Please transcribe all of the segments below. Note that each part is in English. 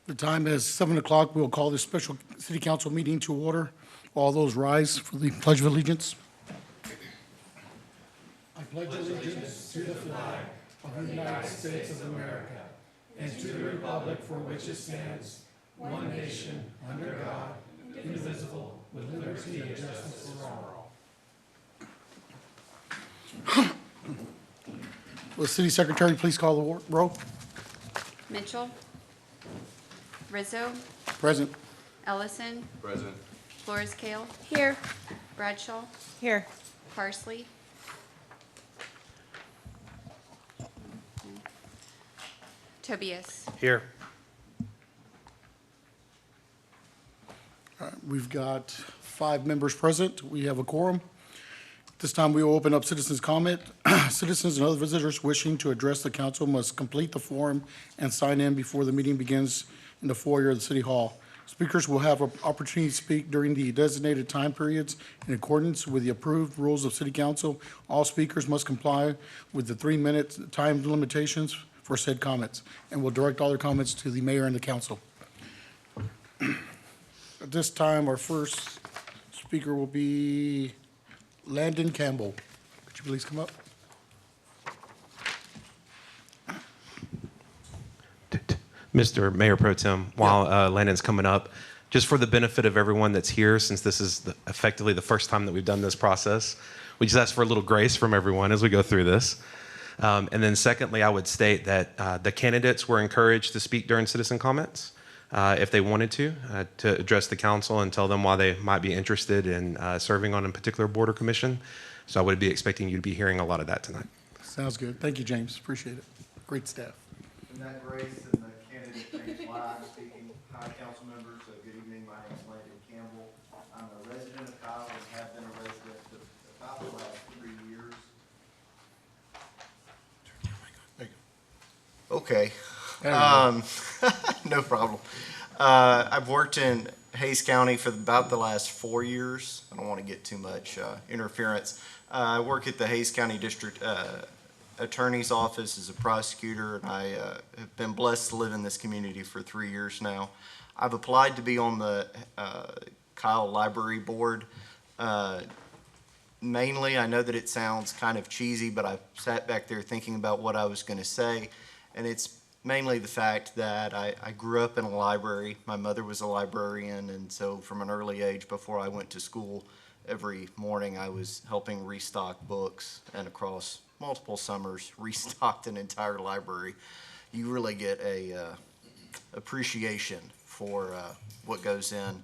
The time is 7 o'clock. We'll call this special city council meeting to order. All those rise for the Pledge of Allegiance. I pledge allegiance to the flag of the United States of America and to the republic for which it stands, one nation, under God, indivisible, with liberty and justice for all. Will the city secretary please call the roll? Mitchell. Rizzo. Present. Ellison. Present. Flores Kale. Here. Bradshaw. Here. Parsley. Tobias. Here. We've got 5 members present. We have a quorum. This time we will open up citizens' comment. Citizens and other visitors wishing to address the council must complete the form and sign in before the meeting begins in the foyer of the City Hall. Speakers will have an opportunity to speak during the designated time periods in accordance with the approved rules of City Council. All speakers must comply with the 3-minute time limitations for said comments, and will direct all their comments to the mayor and the council. At this time, our first speaker will be Landon Campbell. Could you please come up? Mr. Mayor Pro Tem, while Landon's coming up, just for the benefit of everyone that's here, since this is effectively the first time that we've done this process, we just ask for a little grace from everyone as we go through this. And then secondly, I would state that the candidates were encouraged to speak during citizen comments if they wanted to address the council and tell them why they might be interested in serving on a particular board or commission. So I would be expecting you to be hearing a lot of that tonight. Sounds good. Thank you, James. Appreciate it. Great staff. And that grace and the candidate James Live speaking. Hi, council members. Good evening. My name is Landon Campbell. I'm a resident of Kyle and have been a resident for about the last 3 years. Okay. No problem. I've worked in Hays County for about the last 4 years. I don't want to get too much interference. I work at the Hays County District Attorney's Office as a prosecutor, and I have been blessed to live in this community for 3 years now. I've applied to be on the Kyle Library Board. Mainly, I know that it sounds kind of cheesy, but I sat back there thinking about what I was going to say, and it's mainly the fact that I grew up in a library. My mother was a librarian, and so from an early age, before I went to school, every morning I was helping restock books, and across multiple summers restocked an entire library. You really get a appreciation for what goes in,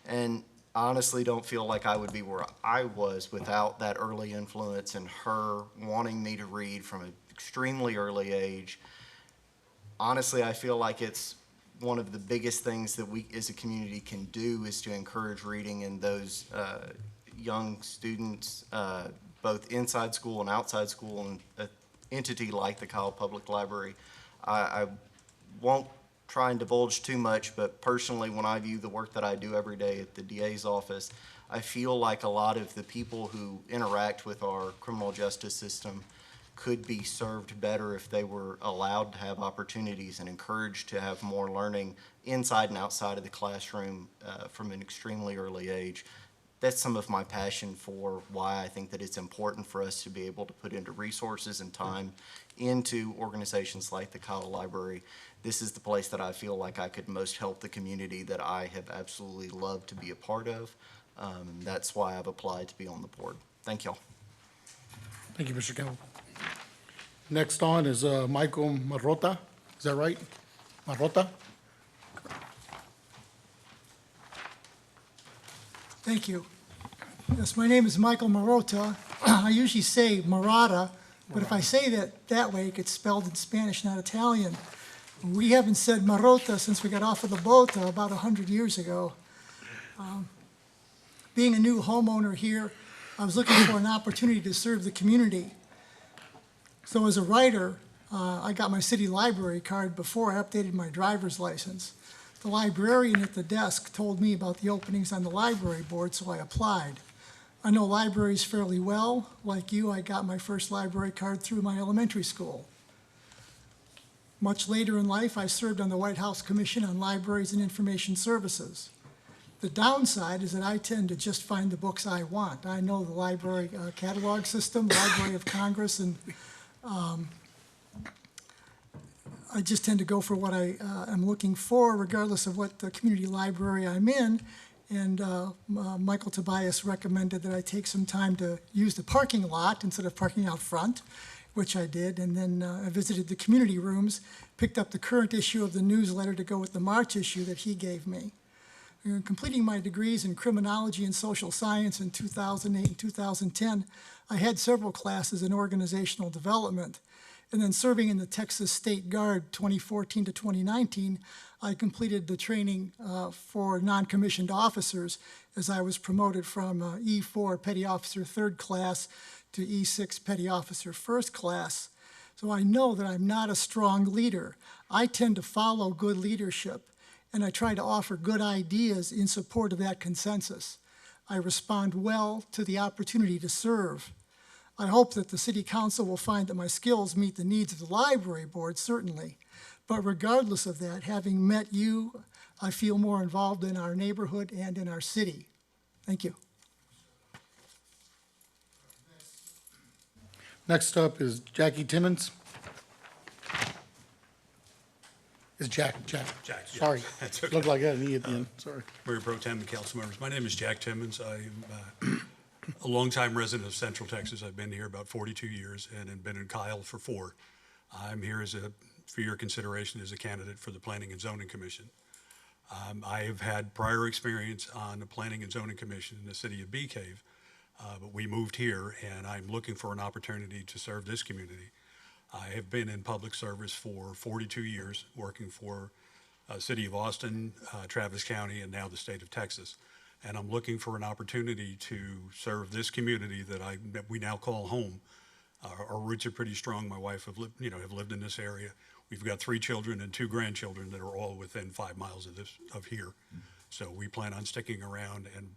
and honestly don't feel like I would be where I was without that early influence and her wanting me to read from an extremely early age. Honestly, I feel like it's one of the biggest things that we as a community can do is to encourage reading in those young students, both inside school and outside school, and an entity like the Kyle Public Library. I won't try and divulge too much, but personally, when I view the work that I do every day at the DA's office, I feel like a lot of the people who interact with our criminal justice system could be served better if they were allowed to have opportunities and encouraged to have more learning inside and outside of the classroom from an extremely early age. That's some of my passion for why I think that it's important for us to be able to put into resources and time into organizations like the Kyle Library. This is the place that I feel like I could most help the community that I have absolutely loved to be a part of. That's why I've applied to be on the board. Thank y'all. Thank you, Mr. Campbell. Next on is Michael Marrota. Is that right? Marrota? Thank you. Yes, my name is Michael Marrota. I usually say Marata, but if I say that way, it gets spelled in Spanish, not Italian. We haven't said Marrota since we got off of the boat about 100 years ago. Being a new homeowner here, I was looking for an opportunity to serve the community. So as a writer, I got my city library card before I updated my driver's license. The librarian at the desk told me about the openings on the library board, so I applied. I know libraries fairly well. Like you, I got my first library card through my elementary school. Much later in life, I served on the White House Commission on Libraries and Information Services. The downside is that I tend to just find the books I want. I know the library catalog system, Library of Congress, and I just tend to go for what I am looking for, regardless of what the community library I'm in. And Michael Tobias recommended that I take some time to use the parking lot instead of parking out front, which I did. And then I visited the community rooms, picked up the current issue of the newsletter to go with the March issue that he gave me. Completing my degrees in criminology and social science in 2008 and 2010, I had several classes in organizational development. And then serving in the Texas State Guard 2014 to 2019, I completed the training for non-commissioned officers as I was promoted from E4 Petty Officer 3rd Class to E6 Petty Officer 1st Class. So I know that I'm not a strong leader. I tend to follow good leadership, and I try to offer good ideas in support of that consensus. I respond well to the opportunity to serve. I hope that the City Council will find that my skills meet the needs of the Library Board, certainly. But regardless of that, having met you, I feel more involved in our neighborhood and in our city. Thank you. Next up is Jackie Timmons. Is Jack. Jack, yeah. Sorry. That's okay. Looked like I had an E at the end, sorry. Mayor Pro Tem and council members, my name is Jack Timmons. I'm a longtime resident of Central Texas. I've been here about 42 years and have been in Kyle for 4. I'm here for your consideration as a candidate for the Planning and Zoning Commission. I have had prior experience on the Planning and Zoning Commission in the city of Bee Cave, but we moved here and I'm looking for an opportunity to serve this community. I have been in public service for 42 years, working for City of Austin, Travis County, and now the state of Texas. And I'm looking for an opportunity to serve this community that we now call home. Our roots are pretty strong. My wife have lived in this area. We've got 3 children and 2 grandchildren that are all within 5 miles of here. So we plan on sticking around, and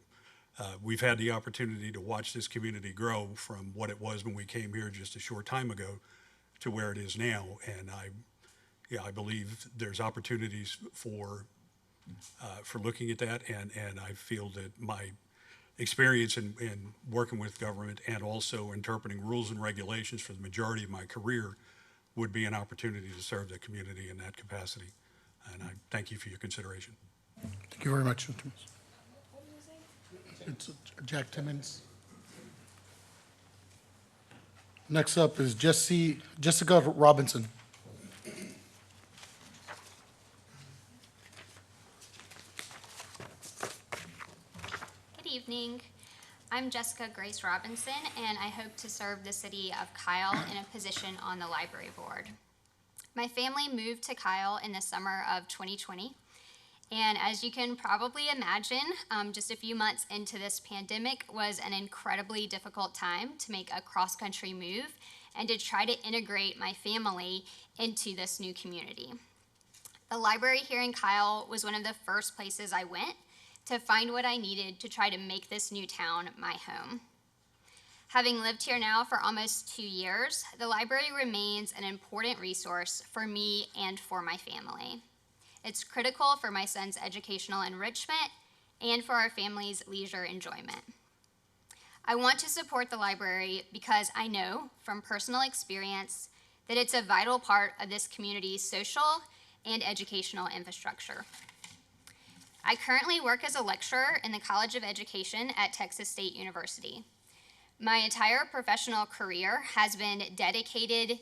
we've had the opportunity to watch this community grow from what it was when we came here just a short time ago to where it is now. And I believe there's opportunities for looking at that, and I feel that my experience in working with government and also interpreting rules and regulations for the majority of my career would be an opportunity to serve the community in that capacity. And I thank you for your consideration. Thank you very much, Mr. Timmons. It's Jack Timmons. Next up is Jessica Robinson. Good evening. I'm Jessica Grace Robinson, and I hope to serve the city of Kyle in a position on the library board. My family moved to Kyle in the summer of 2020, and as you can probably imagine, just a few months into this pandemic was an incredibly difficult time to make a cross-country move and to try to integrate my family into this new community. The library here in Kyle was one of the first places I went to find what I needed to try to make this new town my home. Having lived here now for almost 2 years, the library remains an important resource for me and for my family. It's critical for my son's educational enrichment and for our family's leisure enjoyment. I want to support the library because I know from personal experience that it's a vital part of this community's social and educational infrastructure. I currently work as a lecturer in the College of Education at Texas State University. My entire professional career has been dedicated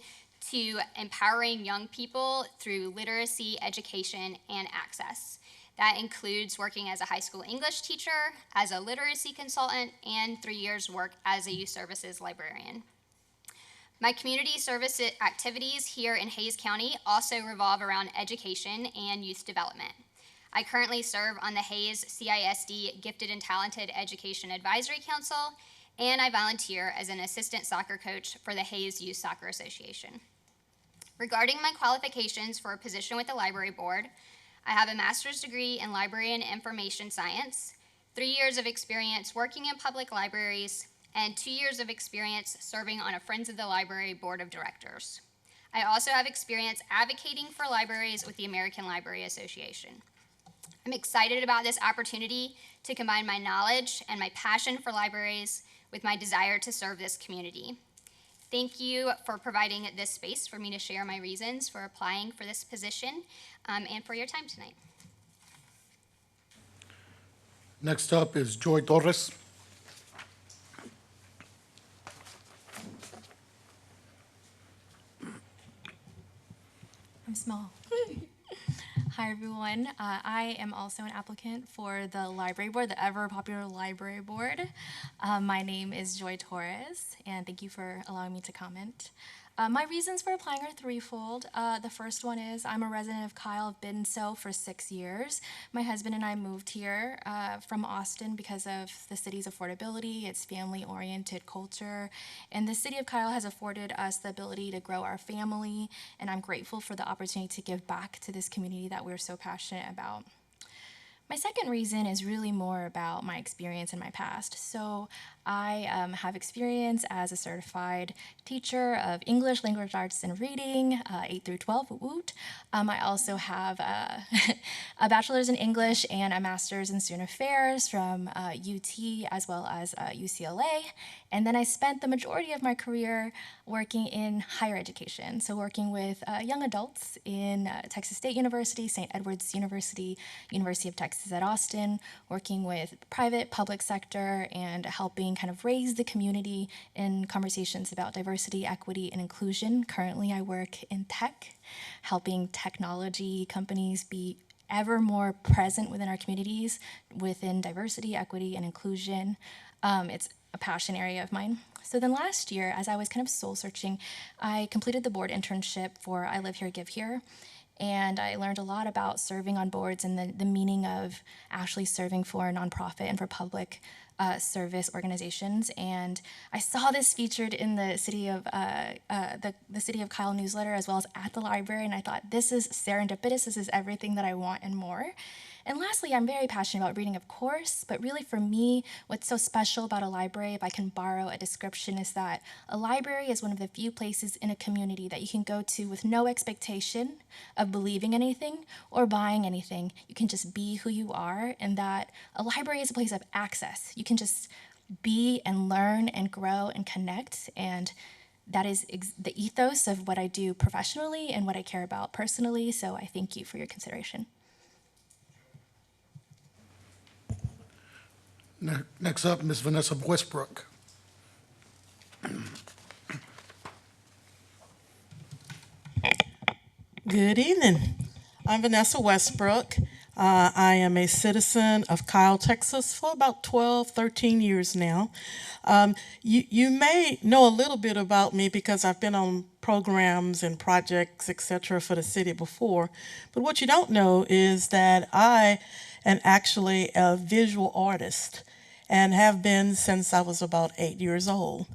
to empowering young people through literacy, education, and access. That includes working as a high school English teacher, as a literacy consultant, and 3 years' work as a youth services librarian. My community service activities here in Hays County also revolve around education and youth development. I currently serve on the Hays CISD Gifted and Talented Education Advisory Council, and I volunteer as an assistant soccer coach for the Hays Youth Soccer Association. Regarding my qualifications for a position with the library board, I have a master's degree in library and information science, 3 years of experience working in public libraries, and 2 years of experience serving on a Friends of the Library board of directors. I also have experience advocating for libraries with the American Library Association. I'm excited about this opportunity to combine my knowledge and my passion for libraries with my desire to serve this community. Thank you for providing this space for me to share my reasons for applying for this position, and for your time tonight. Next up is Joy Torres. I'm small. Hi, everyone. I am also an applicant for the library board, the ever popular library board. My name is Joy Torres, and thank you for allowing me to comment. My reasons for applying are threefold. The first one is I'm a resident of Kyle. I've been so for 6 years. My husband and I moved here from Austin because of the city's affordability, its family-oriented culture, and the city of Kyle has afforded us the ability to grow our family, and I'm grateful for the opportunity to give back to this community that we're so passionate about. My second reason is really more about my experience in my past. So I have experience as a certified teacher of English, language arts, and reading, 8 through 12, woot. I also have a bachelor's in English and a master's in student affairs from UT as well as UCLA. And then I spent the majority of my career working in higher education. So working with young adults in Texas State University, St. Edward's University, University of Texas at Austin, working with private, public sector, and helping kind of raise the community in conversations about diversity, equity, and inclusion. Currently, I work in tech, helping technology companies be ever more present within our communities within diversity, equity, and inclusion. It's a passion area of mine. So then last year, as I was kind of soul searching, I completed the board internship for I Live Here, Give Here. And I learned a lot about serving on boards and the meaning of actually serving for a nonprofit and for public service organizations. And I saw this featured in the City of the City of Kyle newsletter as well as at the library. And I thought, this is serendipitous. This is everything that I want and more. And lastly, I'm very passionate about reading, of course, but really for me, what's so special about a library, if I can borrow a description, is that a library is one of the few places in a community that you can go to with no expectation of believing anything or buying anything. You can just be who you are, and that a library is a place of access. You can just be and learn and grow and connect, and that is the ethos of what I do professionally and what I care about personally, so I thank you for your consideration. Next up, Ms. Vanessa Westbrook. Good evening. I'm Vanessa Westbrook. I am a citizen of Kyle, Texas for about 12, 13 years now. You may know a little bit about me because I've been on programs and projects, etc., for the city before. But what you don't know is that I am actually a visual artist and have been since I was about 8 years old.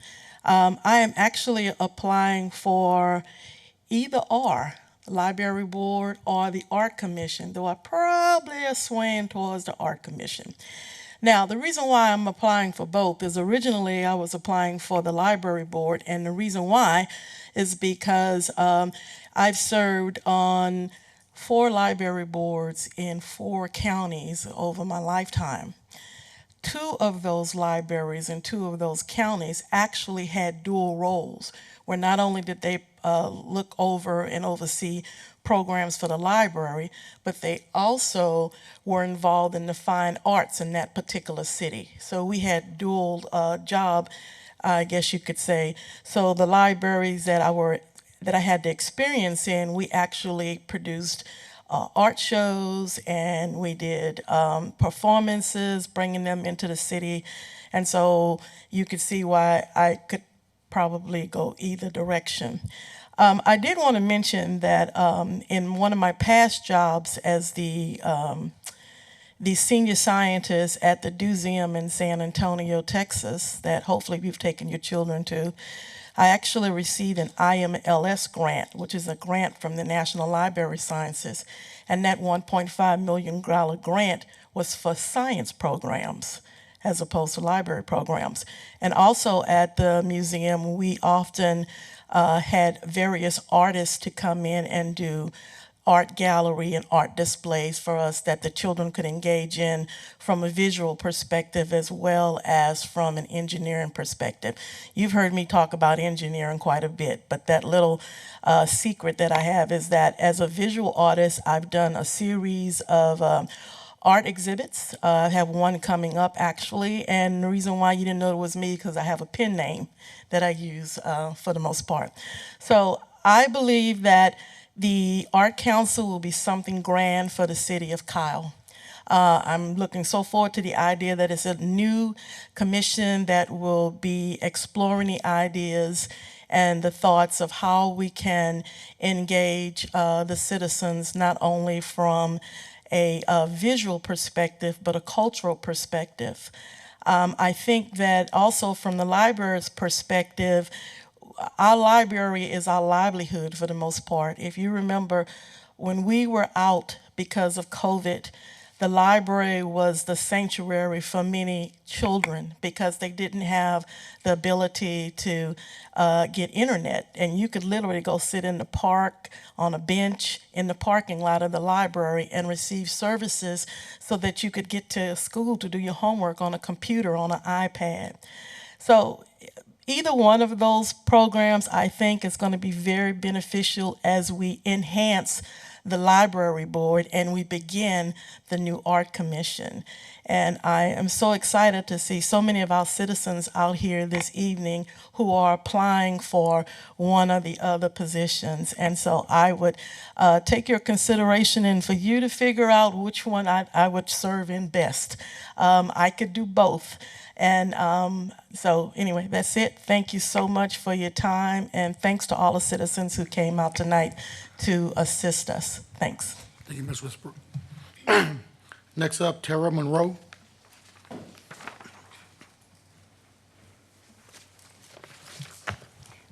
I am actually applying for either or, the Library Board or the Art Commission, though I probably am swaying towards the Art Commission. Now, the reason why I'm applying for both is originally I was applying for the Library Board, and the reason why is because I've served on 4 library boards in 4 counties over my lifetime. 2 of those libraries and 2 of those counties actually had dual roles, where not only did they look over and oversee programs for the library, but they also were involved in the fine arts in that particular city. So we had dual job, I guess you could say. So the libraries that I had the experience in, we actually produced art shows, and we did performances, bringing them into the city. And so you could see why I could probably go either direction. I did want to mention that in one of my past jobs as the senior scientist at the Museum in San Antonio, Texas, that hopefully you've taken your children to, I actually received an IMLS grant, which is a grant from the National Library Sciences, and that $1.5 million grant was for science programs as opposed to library programs. And also at the museum, we often had various artists to come in and do art gallery and art displays for us that the children could engage in from a visual perspective as well as from an engineering perspective. You've heard me talk about engineering quite a bit, but that little secret that I have is that as a visual artist, I've done a series of art exhibits. I have one coming up actually, and the reason why you didn't know it was me because I have a pen name that I use for the most part. So I believe that the Art Council will be something grand for the city of Kyle. I'm looking so forward to the idea that it's a new commission that will be exploring the ideas and the thoughts of how we can engage the citizens, not only from a visual perspective, but a cultural perspective. I think that also from the library's perspective, our library is our livelihood for the most part. If you remember, when we were out because of COVID, the library was the sanctuary for many children because they didn't have the ability to get internet. And you could literally go sit in the park on a bench in the parking lot of the library and receive services so that you could get to school to do your homework on a computer, on an iPad. So either one of those programs, I think, is going to be very beneficial as we enhance the library board and we begin the new art commission. And I am so excited to see so many of our citizens out here this evening who are applying for one or the other positions. And so I would take your consideration and for you to figure out which one I would serve in best. I could do both. And so anyway, that's it. Thank you so much for your time, and thanks to all the citizens who came out tonight to assist us. Thanks. Thank you, Ms. Westbrook. Next up, Tara Monroe.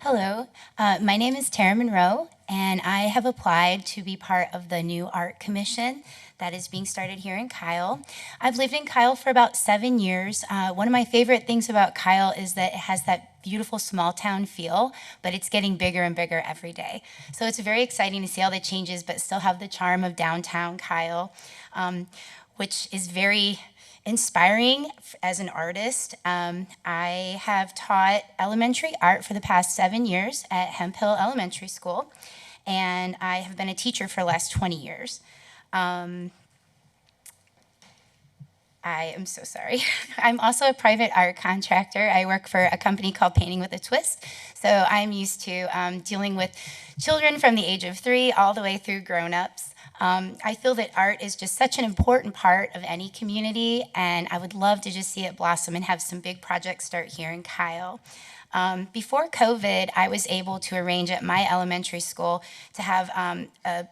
Hello, my name is Tara Monroe, and I have applied to be part of the new art commission that is being started here in Kyle. I've lived in Kyle for about 7 years. One of my favorite things about Kyle is that it has that beautiful small town feel, but it's getting bigger and bigger every day. So it's very exciting to see all the changes, but still have the charm of downtown Kyle, which is very inspiring as an artist. I have taught elementary art for the past 7 years at Hemp Hill Elementary School, and I have been a teacher for the last 20 years. I am so sorry. I'm also a private art contractor. I work for a company called Painting with a Twist. So I'm used to dealing with children from the age of 3 all the way through grown-ups. I feel that art is just such an important part of any community, and I would love to just see it blossom and have some big projects start here in Kyle. Before COVID, I was able to arrange at my elementary school to have a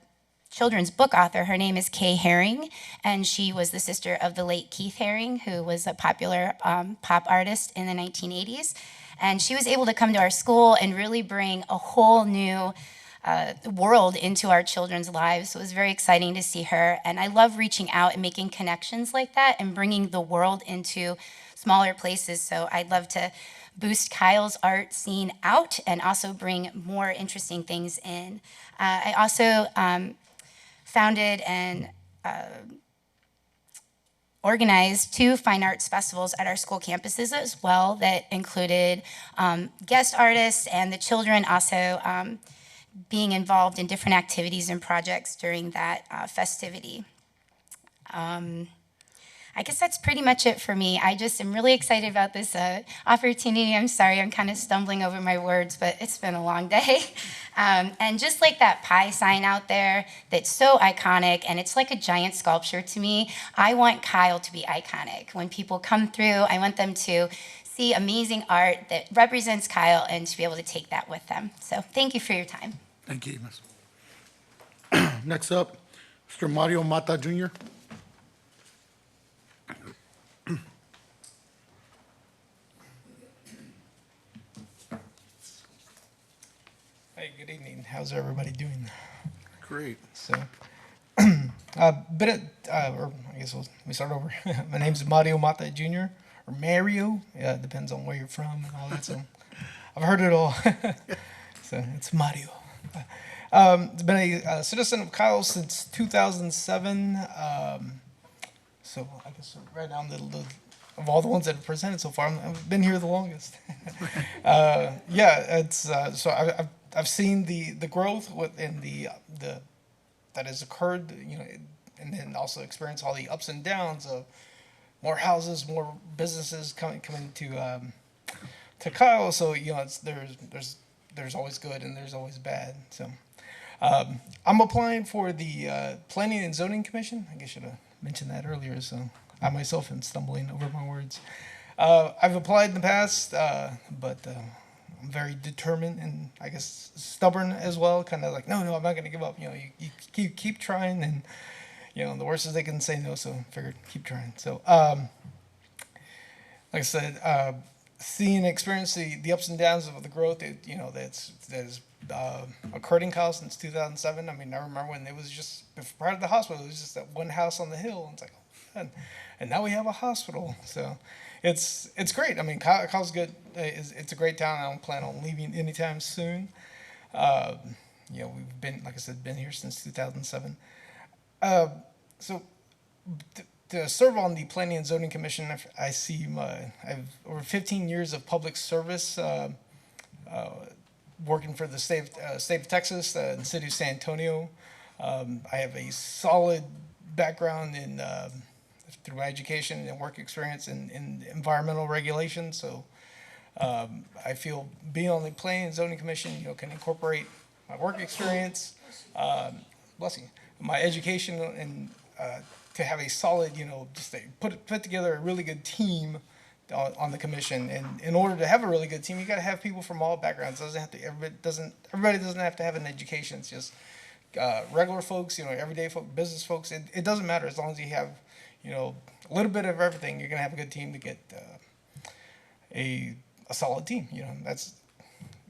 children's book author. Her name is Kay Herring, and she was the sister of the late Keith Haring, who was a popular pop artist in the 1980s. And she was able to come to our school and really bring a whole new world into our children's lives. So it was very exciting to see her. And I love reaching out and making connections like that and bringing the world into smaller places. So I'd love to boost Kyle's art scene out and also bring more interesting things in. I also founded and organized 2 fine arts festivals at our school campuses as well that included guest artists and the children also being involved in different activities and projects during that festivity. I guess that's pretty much it for me. I just am really excited about this opportunity. I'm sorry, I'm kind of stumbling over my words, but it's been a long day. And just like that pie sign out there that's so iconic, and it's like a giant sculpture to me, I want Kyle to be iconic. When people come through, I want them to see amazing art that represents Kyle and to be able to take that with them. So thank you for your time. Thank you, Ms. Next up, Mr. Mario Mata Jr. Hey, good evening. How's everybody doing? Great. So, or I guess we start over. My name's Mario Mata Jr. or Mario. Yeah, it depends on where you're from and all that. So, I've heard it all. So it's Mario. I've been a citizen of Kyle since 2007. So I guess right now I'm of all the ones that have presented so far, I've been here the longest. Yeah, it's so I've seen the growth within the that has occurred, you know, and then also experienced all the ups and downs of more houses, more businesses coming to Kyle. So you know, there's always good and there's always bad. So I'm applying for the Planning and Zoning Commission. I guess I should have mentioned that earlier. So I myself am stumbling over my words. I've applied in the past, but I'm very determined and I guess stubborn as well. Kind of like, no, I'm not going to give up. You know, you keep trying, and you know, the worst is they can say no. So I figured keep trying. So like I said, seeing and experiencing the ups and downs of the growth, you know, that's occurred in Kyle since 2007. I mean, I remember when it was just prior to the hospital, it was just that one house on the hill, and it's like, oh, man. And now we have a hospital. So it's great. I mean, Kyle's good. It's a great town. I don't plan on leaving anytime soon. You know, we've been, like I said, been here since 2007. So to serve on the Planning and Zoning Commission, I see I've over 15 years of public service, working for the state of Texas, and the city of San Antonio. I have a solid background in through my education and work experience in environmental regulation. So I feel being on the Planning and Zoning Commission, you know, can incorporate my work experience, bless you, my education, and to have a solid, you know, just put together a really good team on the commission. And in order to have a really good team, you got to have people from all backgrounds. Everybody doesn't have to have an education. It's just regular folks, you know, everyday folk, business folks. It doesn't matter as long as you have, you know, a little bit of everything. You're gonna have a good team to get a solid team. You know, that's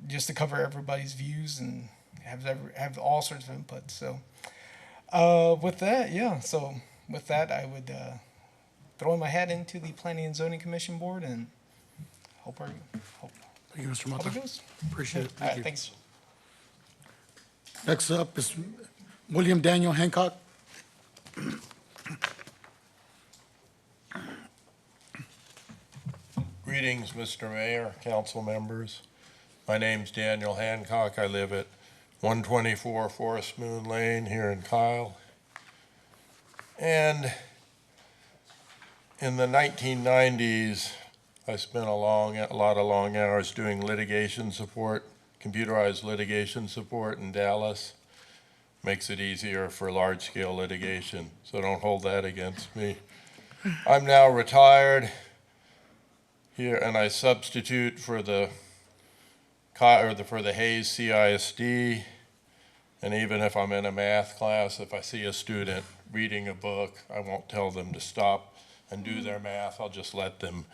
just to cover everybody's views and have all sorts of input. So with that, yeah. So with that, I would throw my hat into the Planning and Zoning Commission board and hope Thank you, Mr. hope it Mata. goes. Appreciate it. All Thank right, you. thanks. Next up is William Daniel Hancock. Greetings, Mr. Mayor, council members. My name's Daniel Hancock. I live at 124 Forest Moon Lane here in Kyle. And in the 1990s, I spent a lot of long hours doing litigation support, computerized litigation support in Dallas. Makes it easier for large-scale litigation, so don't hold that against me. I'm now retired here, and I substitute for the Hayes CISD. And even if I'm in a math class, if I see a student reading a book, I won't tell them to stop and do their math. I'll just let them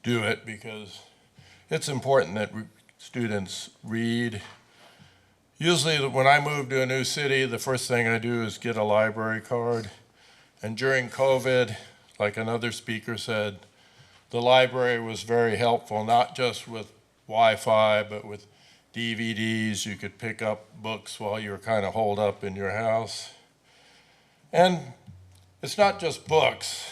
do it, because it's important that students read. Usually when I move to a new city, the first thing I do is get a library card. And during COVID, like another speaker said, the library was very helpful, not just with Wi-Fi, but with DVDs. You could pick up books while you were kind of holed up in your house. And it's not just books.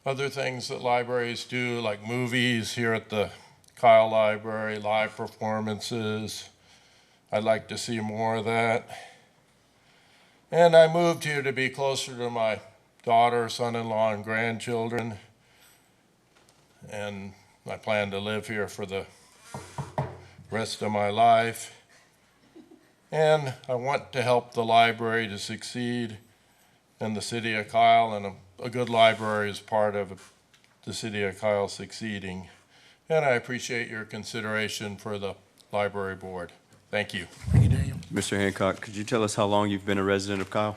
Other things that libraries do, like movies here at the Kyle Library, live performances. I'd like to see more of that. And I moved here to be closer to my daughter, son-in-law, and grandchildren. And I plan to live here for the rest of my life. And I want to help the library to succeed in the city of Kyle, and a good library is part of the city of Kyle succeeding. And I appreciate your consideration for the library board. Thank you. Thank you, Daniel. Mr. Hancock, could you tell us how long you've been a resident of Kyle?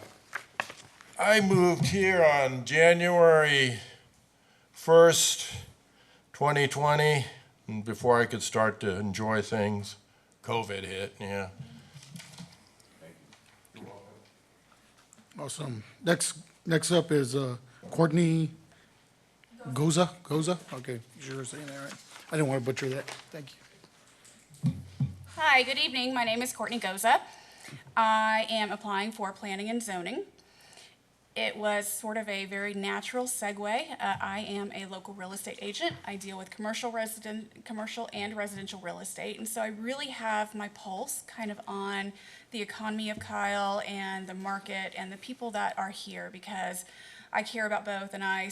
I moved here on January 1st, 2020, and before I could start to enjoy things, COVID hit, yeah. Awesome. Next up is Courtney Goza. Goza? Okay, you sure saying that right? I didn't want to butcher that. Thank you. Hi, good evening. My name is Courtney Goza. I am applying for planning and zoning. It was sort of a very natural segue. I am a local real estate agent. I deal with commercial and residential real estate, and so I really have my pulse kind of on the economy of Kyle and the market and the people that are here, because I care about both, and I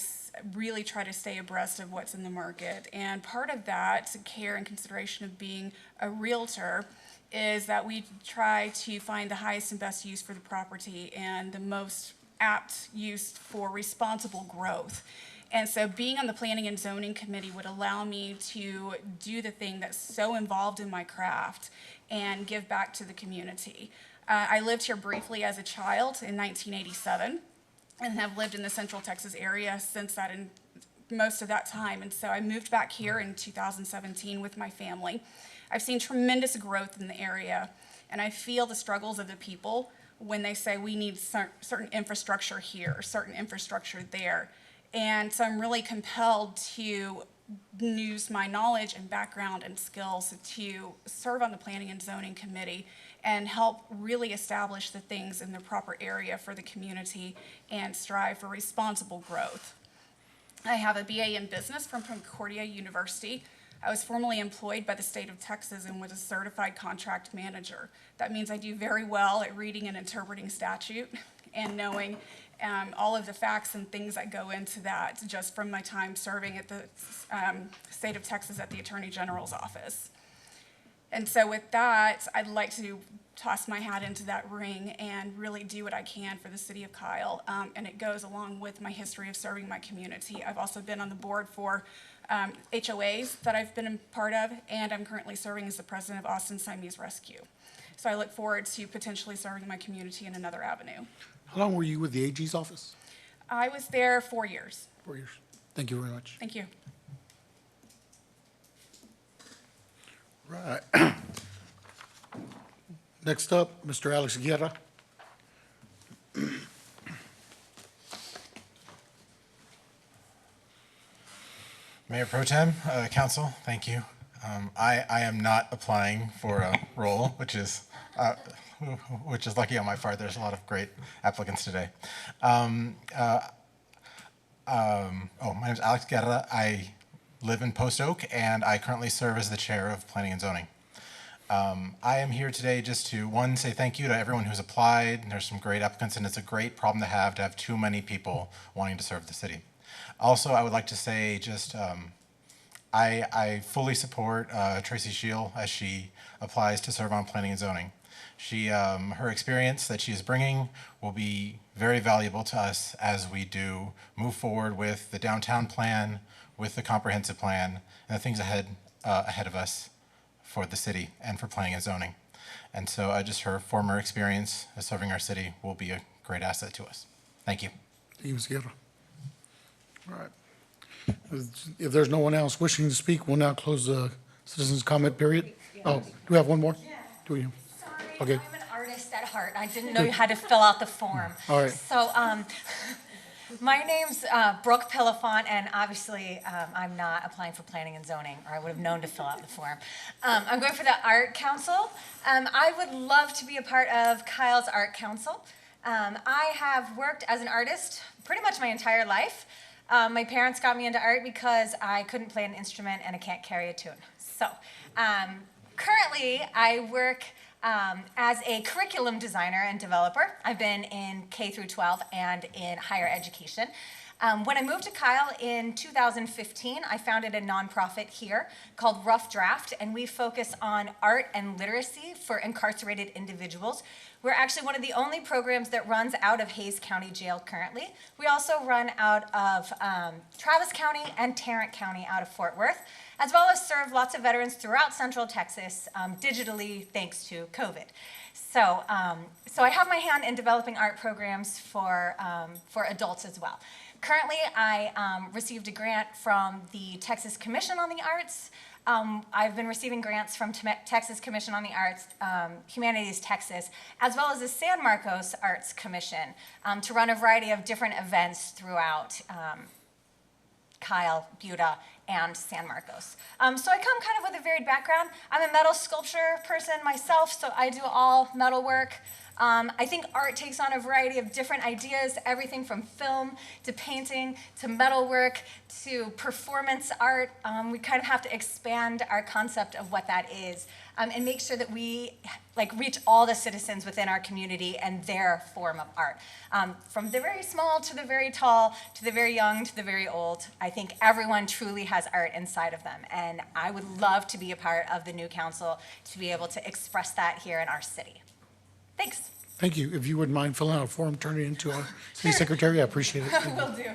really try to stay abreast of what's in the market. And part of that care and consideration of being a realtor is that we try to find the highest and best use for the property and the most apt use for responsible growth. And so being on the Planning and Zoning Committee would allow me to do the thing that's so involved in my craft and give back to the community. I lived here briefly as a child in 1987 and have lived in the Central Texas area since that, and most of that time. And so I moved back here in 2017 with my family. I've seen tremendous growth in the area, and I feel the struggles of the people when they say we need certain infrastructure here, certain infrastructure there. And so I'm really compelled to use my knowledge and background and skills to serve on the Planning and Zoning Committee and help really establish the things in the proper area for the community and strive for responsible growth. I have a BA in business from Concordia University. I was formerly employed by the state of Texas and was a certified contract manager. That means I do very well at reading and interpreting statute and knowing all of the facts and things that go into that just from my time serving at the state of Texas at the Attorney General's office. And so with that, I'd like to toss my hat into that ring and really do what I can for the city of Kyle. And it goes along with my history of serving my community. I've also been on the board for HOAs that I've been a part of, and I'm currently serving as the president of Austin Siamese Rescue. So I look forward to potentially serving my community in another avenue. How long were you with the AG's office? I was there 4 years. 4 years. Thank you very much. Thank you. Right. Next up, Mr. Alex Guerra. Mayor Pro Tem, Council, thank you. I am not applying for a role, which is lucky on my part. There's a lot of great applicants today. My name is Alex Guerra. I live in Post Oak, and I currently serve as the chair of Planning and Zoning. I am here today just to, one, say thank you to everyone who's applied. There's some great applicants, and it's a great problem to have too many people wanting to serve the city. Also, I would like to say just I fully support Tracy Shield as she applies to serve on Planning and Zoning. Her experience that she is bringing will be very valuable to us as we do move forward with the downtown plan, with the comprehensive plan, and the things ahead of us for the city and for Planning and Zoning. And so just her former experience of serving our city will be a great asset to us. Thank you. Thank you, Ms. Guerra. All right. If there's no one else wishing to speak, we'll now close the citizens' comment period. Oh, do we have one more? Yeah. Do we? Sorry, Okay. I'm an artist at heart. I didn't know you had to fill out the form. All right. So, my name's Brooke Pillafont, and obviously I'm not applying for planning and zoning, or I would have known to fill out the form. I'm going for the Art Council. I would love to be a part of Kyle's Art Council. I have worked as an artist pretty much my entire life. My parents got me into art because I couldn't play an instrument and I can't carry a tune. So currently I work as a curriculum designer and developer. I've been in K through 12 and in higher education. When I moved to Kyle in 2015, I founded a nonprofit here called Rough Draft, and we focus on art and literacy for incarcerated individuals. We're actually one of the only programs that runs out of Hays County Jail currently. We also run out of Travis County and Tarrant County out of Fort Worth, as well as serve lots of veterans throughout Central Texas digitally thanks to COVID. So I have my hand in developing art programs for adults as well. Currently, I received a grant from the Texas Commission on the Arts. I've been receiving grants from Texas Commission on the Arts, Humanities Texas, as well as the San Marcos Arts Commission to run a variety of different events throughout Kyle, Buda, and San Marcos. So I come kind of with a varied background. I'm a metal sculpture person myself, so I do all metal work. I think art takes on a variety of different ideas, everything from film to painting to metalwork to performance art. We kind of have to expand our concept of what that is and make sure that we reach all the citizens within our community and their form of art. From the very small to the very tall, to the very young, to the very old, I think everyone truly has art inside of them. And I would love to be a part of the new council to be able to express that here in our city. Thanks. Thank you. If you wouldn't mind filling out a form, turning it into our city secretary, I appreciate it. Will do.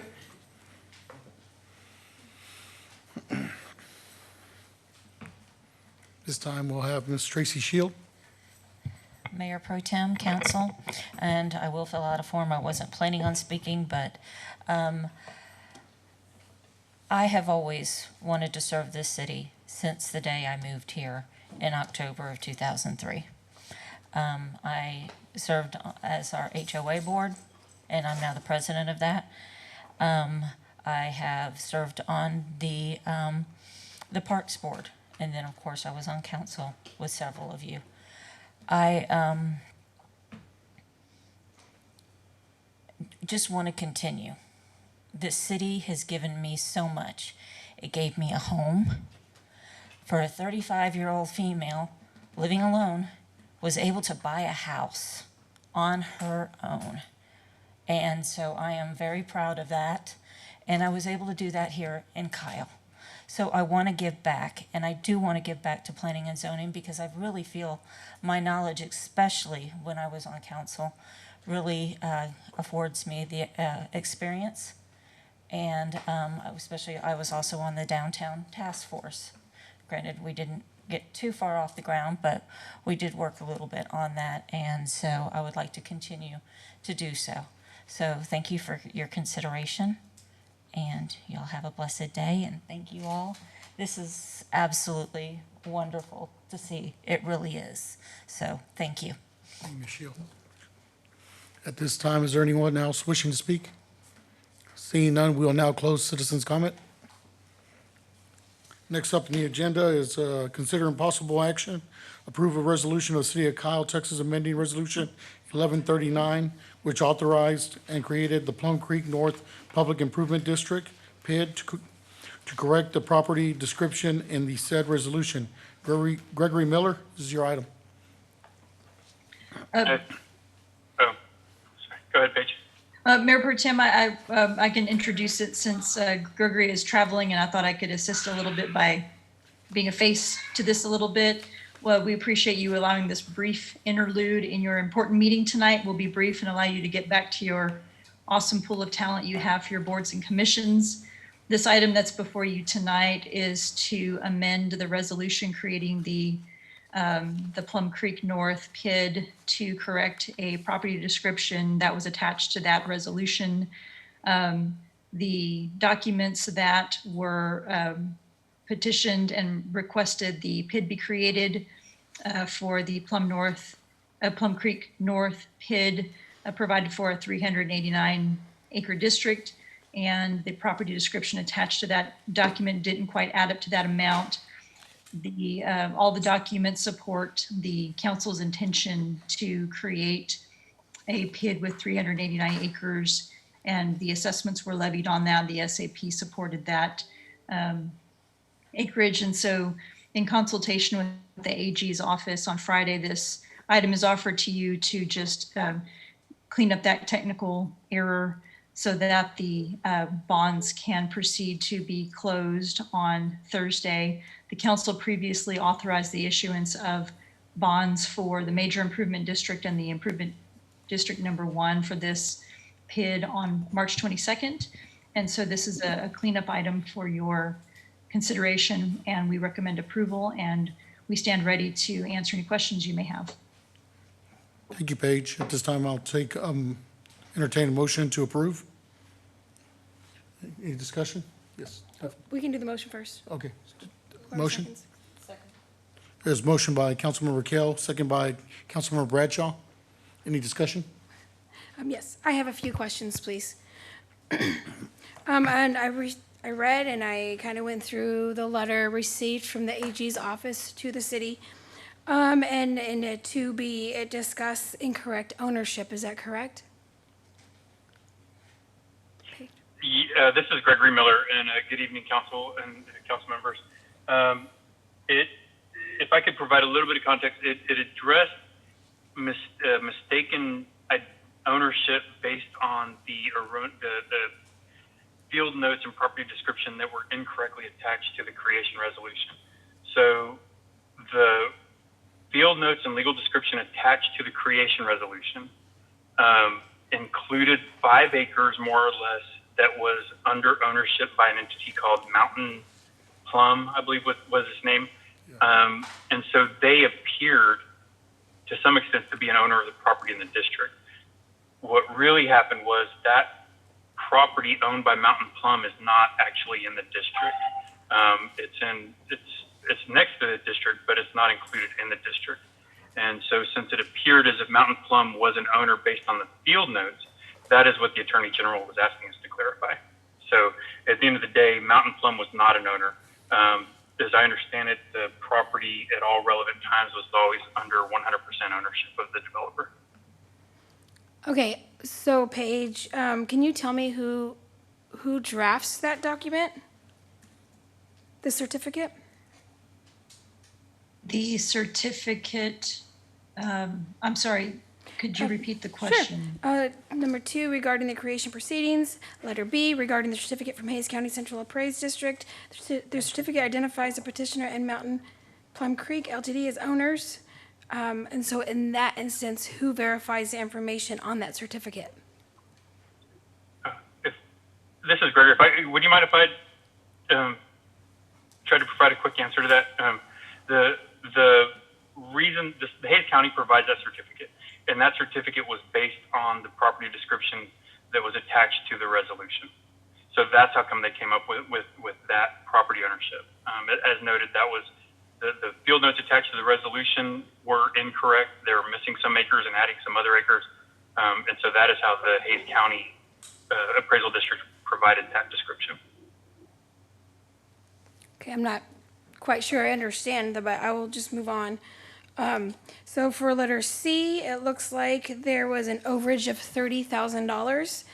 This time we'll have Ms. Tracy Shield. Mayor Pro Tem, Council, and I will fill out a form. I wasn't planning on speaking, but I have always wanted to serve this city since the day I moved here in October of 2003. I served as our HOA board, and I'm now the president of that. I have served on the Parks Board, and then, of course, I was on council with several of you. I just want to continue. This city has given me so much. It gave me a home. For a 35-year-old female living alone, was able to buy a house on her own. And so I am very proud of that. And I was able to do that here in Kyle. So I want to give back, and I do want to give back to planning and zoning because I really feel my knowledge, especially when I was on council, really affords me the experience. And especially, I was also on the downtown task force. Granted, we didn't get too far off the ground, but we did work a little bit on that, and so I would like to continue to do so. So thank you for your consideration, and y'all have a blessed day, and thank you all. This is absolutely wonderful to see. It really is. So thank you. Thank you, Ms. Shield. At this time, is there anyone else wishing to speak? Seeing none, we will now close citizens' comment. Next up on the agenda is consider impossible action, approve a resolution of the City of Kyle, Texas, amending Resolution 1139, which authorized and created the Plum Creek North Public Improvement District, PID, to correct the property description in the said resolution. Gregory Miller, this is your item. Sorry. Go ahead, Paige. Mayor Pro Tem, I can introduce it since Gregory is traveling, and I thought I could assist a little bit by being a face to this a little bit. Well, we appreciate you allowing this brief interlude in your important meeting tonight. We'll be brief and allow you to get back to your awesome pool of talent you have for your boards and commissions. This item that's before you tonight is to amend the resolution creating the Plum Creek North PID to correct a property description that was attached to that resolution. The documents that were petitioned and requested the PID be created for the Plum Creek North PID provided for a 389 acre district, and the property description attached to that document didn't quite add up to that amount. All the documents support the council's intention to create a PID with 389 acres, and the assessments were levied on that. The SAP supported that acreage, and so in consultation with the AG's office on Friday, this item is offered to you to just clean up that technical error so that the bonds can proceed to be closed on Thursday. The council previously authorized the issuance of bonds for the Major Improvement District and the Improvement District number 1 for this PID on March 22nd. And so this is a cleanup item for your consideration, and we recommend approval, and we stand ready to answer any questions you may have. Thank you, Paige. At this time, I'll entertain a motion to approve. Any discussion? Yes. We can do the motion first. Okay. Whoever Motion? seconds. There's a motion by Councilmember Kell, second by Councilmember Bradshaw. Any discussion? Yes, I have a few questions, please. And I I read and I kind of went through the letter received from the AG's office to the city. And it discuss incorrect ownership, is that correct? This is Gregory Miller, and good evening, council and council members. If I could provide a little bit of context, it addressed mistaken ownership based on the field notes and property description that were incorrectly attached to the creation resolution. So the field notes and legal description attached to the creation resolution included 5 acres, more or less, that was under ownership by an entity called Mountain Plum, I believe was its name. And so they appeared, to some extent, to be an owner of the property in the district. What really happened was that property owned by Mountain Plum is not actually in the district. It's next to the district, but it's not included in the district. And so since it appeared as if Mountain Plum was an owner based on the field notes, that is what the Attorney General was asking us to clarify. So at the end of the day, Mountain Plum was not an owner. As I understand it, the property at all relevant times was always under 100% ownership of the developer. Okay, so Paige, can you tell me who drafts that document? The certificate? The certificate, I'm sorry, could you repeat the question? Sure. Number 2, regarding the creation proceedings. Letter B, regarding the certificate from Hayes County Central Appraised District. The certificate identifies the petitioner and Mountain Plum Creek LTD as owners. And so in that instance, who verifies the information on that certificate? This is Gregory. Would you mind if I try to provide a quick answer to that? The reason the Hayes County provides that certificate, and that certificate was based on the property description that was attached to the resolution. So that's how come they came up with that property ownership. As noted, that was the field notes attached to the resolution were incorrect. They were missing some acres and adding some other acres. And so that is how the Hayes County Appraisal District provided that description. Okay, I'm not quite sure I understand, but I will just move on. So for letter C, it looks like there was an overage of $30,000.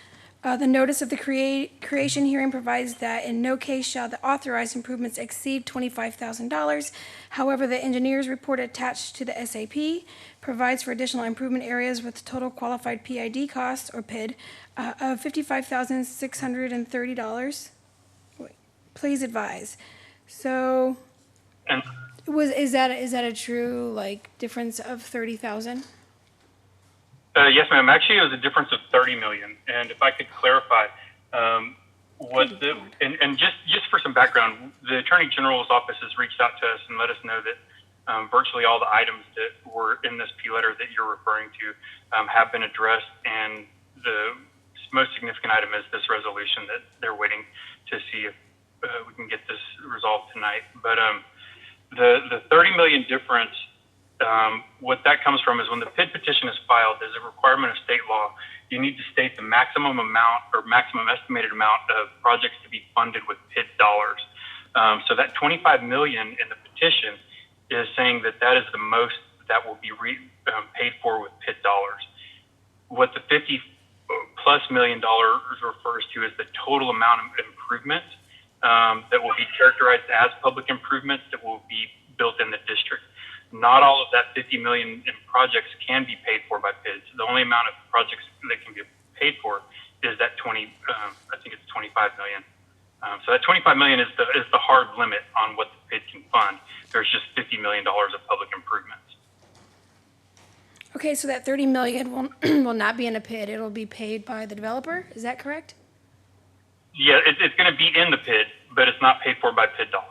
The notice of the creation hearing provides that in no case shall the authorized improvements exceed $25,000. However, the engineer's report attached to the SAP provides for additional improvement areas with total qualified PID costs, or PID, of $55,630. Please advise. So, is that a true difference of 30,000? Yes, ma'am. Actually, it was a difference of 30 million. And if I could clarify, and just for some background, the Attorney General's office has reached out to us and let us know that virtually all the items that were in this P letter that you're referring to have been addressed, and the most significant item is this resolution that they're waiting to see if we can get this resolved tonight. But the 30 million difference, what that comes from is when the PID petition is filed, there's a requirement of state law. You need to state the maximum amount or maximum estimated amount of projects to be funded with PID dollars. So that 25 million in the petition is saying that that is the most that will be paid for with PID dollars. What the $50+ million refers to is the total amount of improvement that will be characterized as public improvements that will be built in the district. Not all of that 50 million in projects can be paid for by PIDs. The only amount of projects that can be paid for is that I think it's 25 million. So that 25 million is the hard limit on what the PID can fund. There's just $50 million of public improvements. Okay, so that 30 million will not be in a PID. It'll be paid by the developer. Is that correct? Yeah, it's going to be in the PID, but it's not paid for by PID dollars.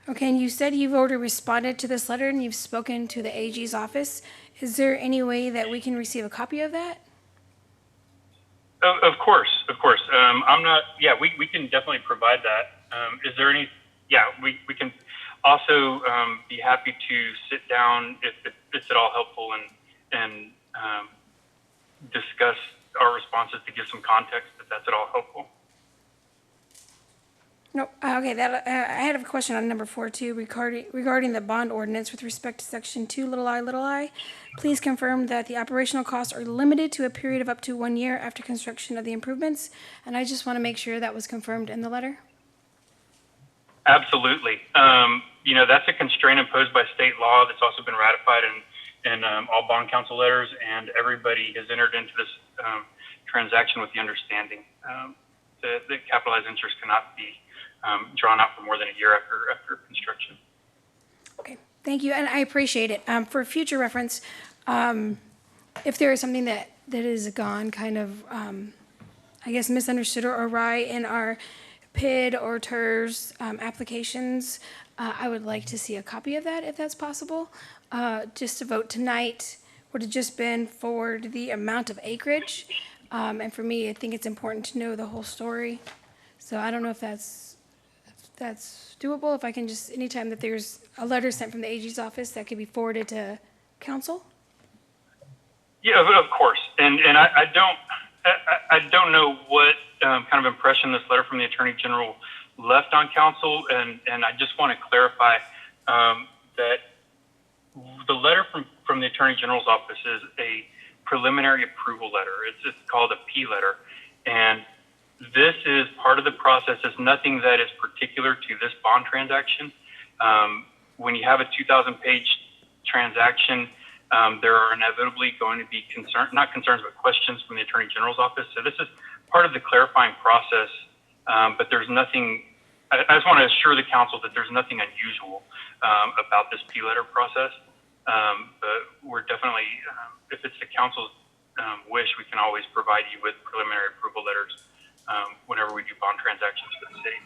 Okay, and you said you've already responded to this letter and you've spoken to the AG's office. Is there any way that we can receive a copy of that? Of course. We can definitely provide that. Is there any, we can also be happy to sit down if it's at all helpful and discuss our responses to give some context if that's at all helpful. No, okay, I had a question on number 4 too, regarding the bond ordinance with respect to section 2, little I. Please confirm that the operational costs are limited to a period of up to 1 year after construction of the improvements. And I just want to make sure that was confirmed in the letter. Absolutely. That's a constraint imposed by state law that's also been ratified in all bond council letters, and everybody has entered into this transaction with the understanding that capitalized interest cannot be drawn out for more than a year after construction. Okay, thank you, and I appreciate it. For future reference, if there is something that is gone kind of, I guess, misunderstood or awry in our PID or TERS applications, I would like to see a copy of that if that's possible. Just to vote tonight would have just been for the amount of acreage. And for me, I think it's important to know the whole story. So I don't know if that's doable, if I can just, anytime that there's a letter sent from the AG's office that could be forwarded to council? Yeah, of course. And I don't know what kind of impression this letter from the Attorney General left on council, and I just want to clarify that the letter from the Attorney General's office is a preliminary approval letter. It's called a P letter, and this is part of the process. It's nothing that is particular to this bond transaction. When you have a 2,000-page transaction, there are inevitably going to be not concerns, but questions from the Attorney General's office. So this is part of the clarifying process, but there's nothing, I just want to assure the council that there's nothing unusual about this P letter process. But we're definitely, if it's the council's wish, we can always provide you with preliminary approval letters whenever we do bond transactions for the city.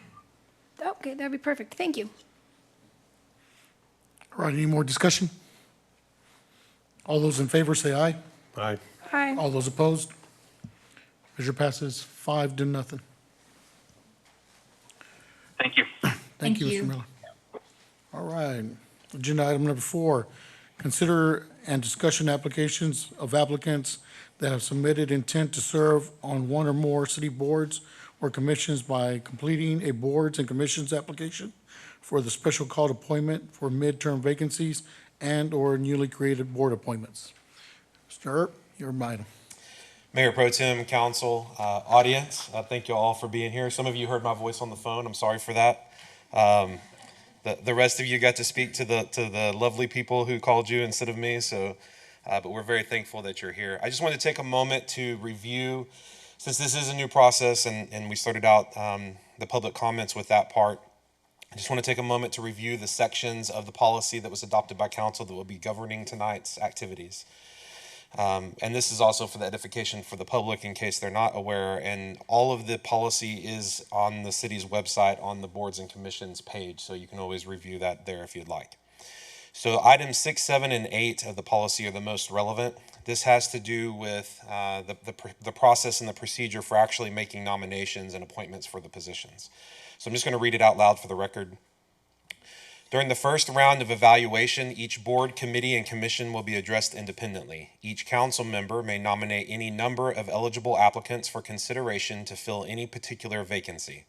Okay, that'd be perfect. Thank you. All right, any more discussion? All those in favor say aye. Aye. Aye. All those opposed? Measure passes 5-0. Thank you. Thank you, Mr. Miller. All right, agenda item number 4, consider and discussion applications of applicants that have submitted intent to serve on one or more city boards or commissions by completing a boards and commissions application for the special called appointment for midterm vacancies and/or newly created board appointments. Mr. Earp, your item. Mayor Pro Tem, council, audience, thank you all for being here. Some of you heard my voice on the phone. I'm sorry for that. The rest of you got to speak to the lovely people who called you instead of me. So, but we're very thankful that you're here. I just want to take a moment to review, since this is a new process and we started out the public comments with that part. I just want to take a moment to review the sections of the policy that was adopted by council that will be governing tonight's activities. And this is also for the edification for the public in case they're not aware. And all of the policy is on the city's website on the boards and commissions page. So you can always review that there if you'd like. So items 6, 7, and 8 of the policy are the most relevant. This has to do with the process and the procedure for actually making nominations and appointments for the positions. So I'm just going to read it out loud for the record. During the first round of evaluation, each board, committee, and commission will be addressed independently. Each council member may nominate any number of eligible applicants for consideration to fill any particular vacancy.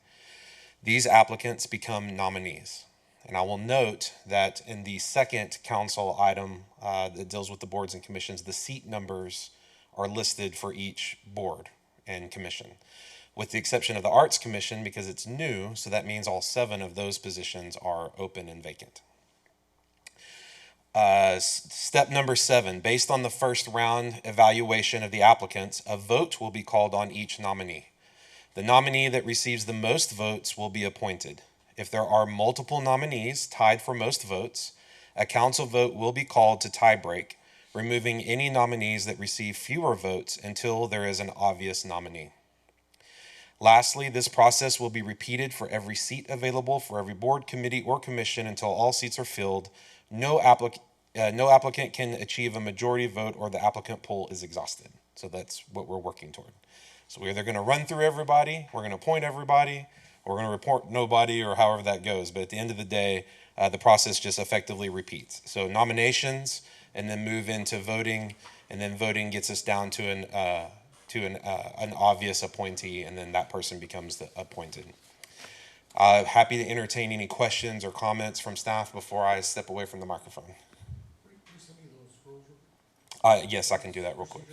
These applicants become nominees. And I will note that in the second council item that deals with the boards and commissions, the seat numbers are listed for each board and commission, with the exception of the Arts Commission because it's new, so that means all 7 of those positions are open and vacant. Step number 7, based on the first round evaluation of the applicants, a vote will be called on each nominee. The nominee that receives the most votes will be appointed. If there are multiple nominees tied for most votes, a council vote will be called to tie break, removing any nominees that receive fewer votes until there is an obvious nominee. Lastly, this process will be repeated for every seat available for every board, committee, or commission until all seats are filled. No applicant can achieve a majority vote or the applicant pool is exhausted. So that's what we're working toward. So we're either going to run through everybody, we're going to appoint everybody, or we're going to report nobody, or however that goes. But at the end of the day, the process just effectively repeats. So nominations, and then move into voting, and then voting gets us down to an obvious appointee, and then that person becomes the appointed. Happy to entertain any questions or comments from staff before I step away from the microphone. Yes, I can do that real quick.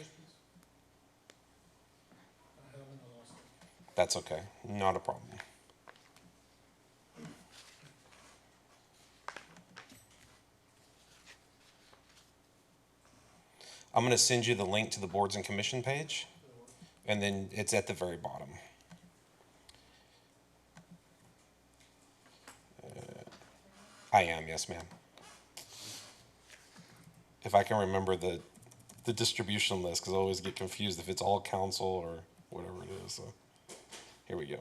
That's okay, not a problem. I'm going to send you the link to the boards and commission page, and then it's at the very bottom. I am, yes, ma'am. If I can remember the distribution list, because I always get confused if it's all council or whatever it is. So here we go.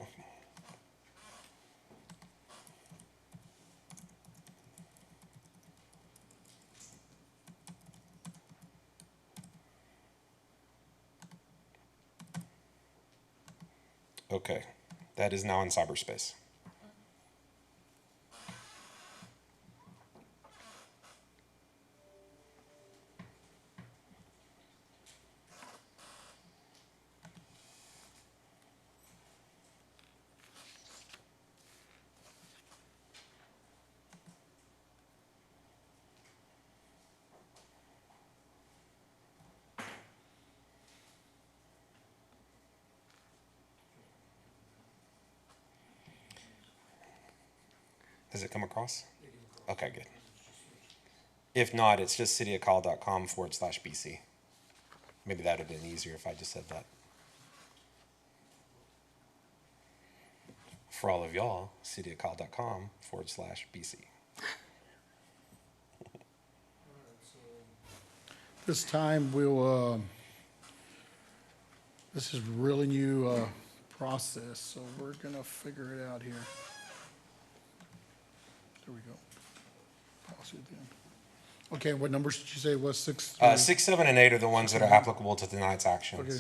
Okay, that is now in cyberspace. Does it come across? Okay, good. If not, it's just cityofkyle.com/BC. Maybe that would have been easier if I just said that. For all of y'all, cityofkyle.com/BC. This time we'll, this is really new process, so we're gonna figure it out here. There we go. Pause it then. Okay, what numbers did you say was 6? 6, 7, and 8 are the ones that are applicable to tonight's actions. Okay.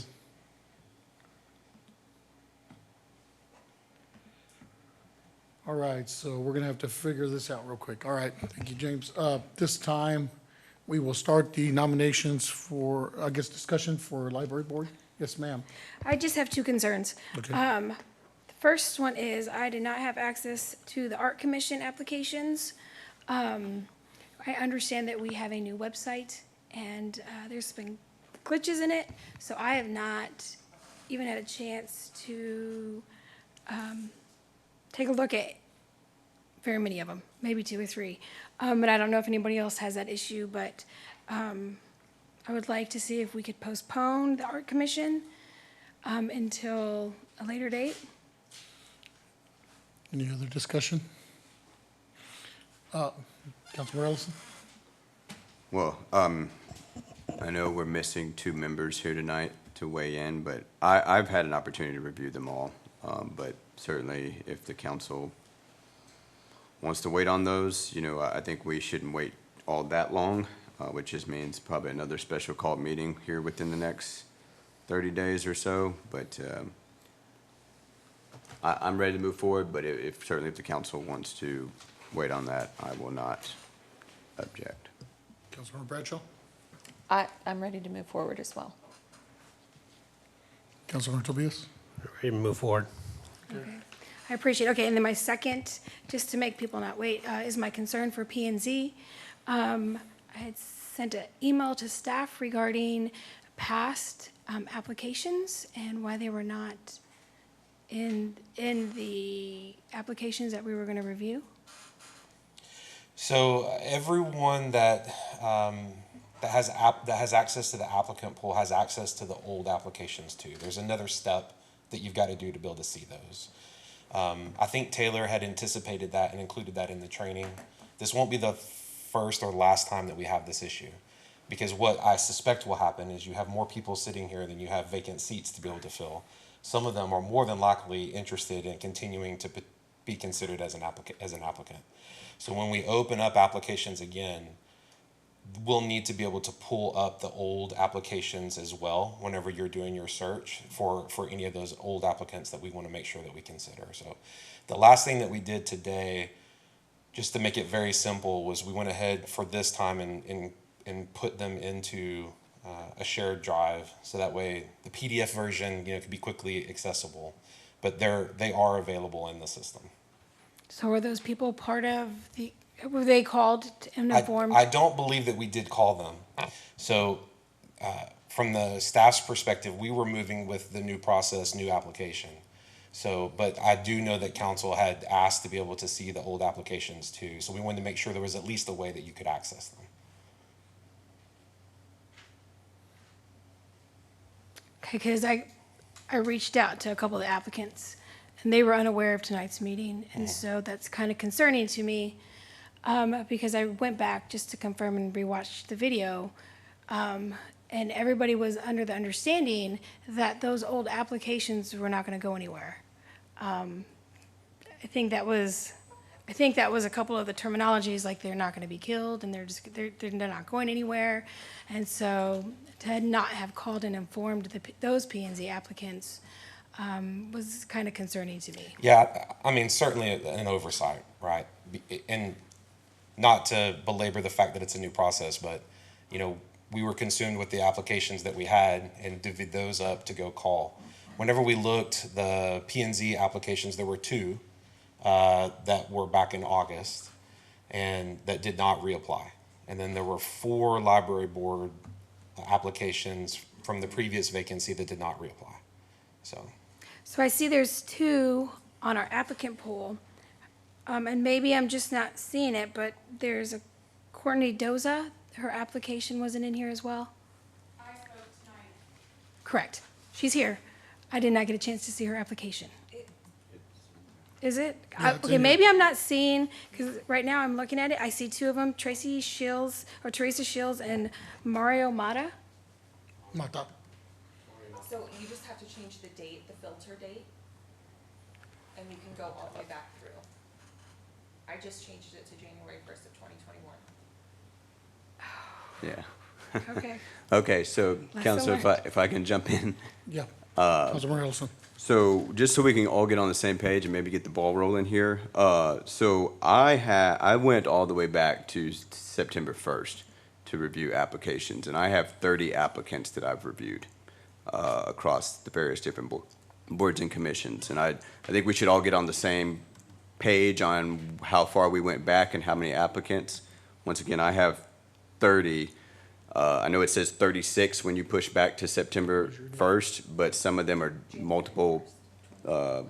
All right, so we're gonna have to figure this out real quick. All right, thank you, James. This time, we will start the nominations for, I guess, discussion for library board. Yes, ma'am. I just have two concerns. Okay. The first one is I did not have access to the Art Commission applications. I understand that we have a new website and there's been glitches in it, so I have not even had a chance to take a look at very many of them, maybe 2 or 3. But I don't know if anybody else has that issue, but I would like to see if we could postpone the Art Commission until a later date. Any other discussion? Councilmember Ellison? Well, I know we're missing 2 members here tonight to weigh in, but I've had an opportunity to review them all. But certainly, if the council wants to wait on those, you know, I think we shouldn't wait all that long, which just means probably another special call meeting here within the next 30 days or so. But I'm ready to move forward, but certainly if the council wants to wait on that, I will not object. Councilmember Bradshaw? I'm ready to move forward as well. Councilmember Tobias? Ready to move forward. Okay. I appreciate it. Okay, and then my second, just to make people not wait, is my concern for P&Z. I had sent an email to staff regarding past applications and why they were not in the applications that we were going to review. So everyone that has access to the applicant pool has access to the old applications too. There's another step that you've got to do to be able to see those. I think Taylor had anticipated that and included that in the training. This won't be the first or last time that we have this issue, because what I suspect will happen is you have more people sitting here than you have vacant seats to be able to fill. Some of them are more than likely interested in continuing to be considered as an applicant. So when we open up applications again, we'll need to be able to pull up the old applications as well whenever you're doing your search for any of those old applicants that we want to make sure that we consider. So the last thing that we did today, just to make it very simple, was we went ahead for this time and put them into a shared drive, so that way the PDF version, you know, could be quickly accessible, but they are available in the system. So were those people part of the, were they called and informed? I don't believe that we did call them. So from the staff's perspective, we were moving with the new process, new application. So, but I do know that council had asked to be able to see the old applications too. So we wanted to make sure there was at least a way that you could access them. Okay, because I reached out to a couple of the applicants, and they were unaware of tonight's meeting, and so that's kind of concerning to me, because I went back just to confirm and rewatched the video, and everybody was under the understanding that those old applications were not going to go anywhere. I think that was a couple of the terminologies, like they're not going to be killed, and they're not going anywhere, and so to not have called and informed those P&Z applicants was kind of concerning to me. Yeah, I mean, certainly an oversight, right? And not to belabor the fact that it's a new process, but, you know, we were consumed with the applications that we had and divvied those up to go call. Whenever we looked, the P&Z applications, there were 2 that were back in August and that did not reapply. And then there were 4 library board applications from the previous vacancy that did not reapply. So I see there's 2 on our applicant pool, and maybe I'm just not seeing it, but there's a Courtney Doza, her application wasn't in here as well? I spoke tonight. Correct. She's here. I did not get a chance to see her application. Is it? Yeah, it's in Okay, here. maybe I'm not seeing, because right now I'm looking at it, I see 2 of them, Teresa Shields and Mario Mata. Mata. So you just have to change the date, the filter date, and you can go all the way back through. I just changed it to January 1st of 2021. Yeah. Okay. Okay, so Lesson Counselor, learned. if I can jump in. Yeah. Councilmember Ellison. So just so we can all get on the same page and maybe get the ball rolling here. So I went all the way back to September 1st to review applications, and I have 30 applicants that I've reviewed across the various different boards and commissions. And I think we should all get on the same page on how far we went back and how many applicants. Once again, I have 30. I know it says 36 when you push back to September 1st, but some of them are multiple, the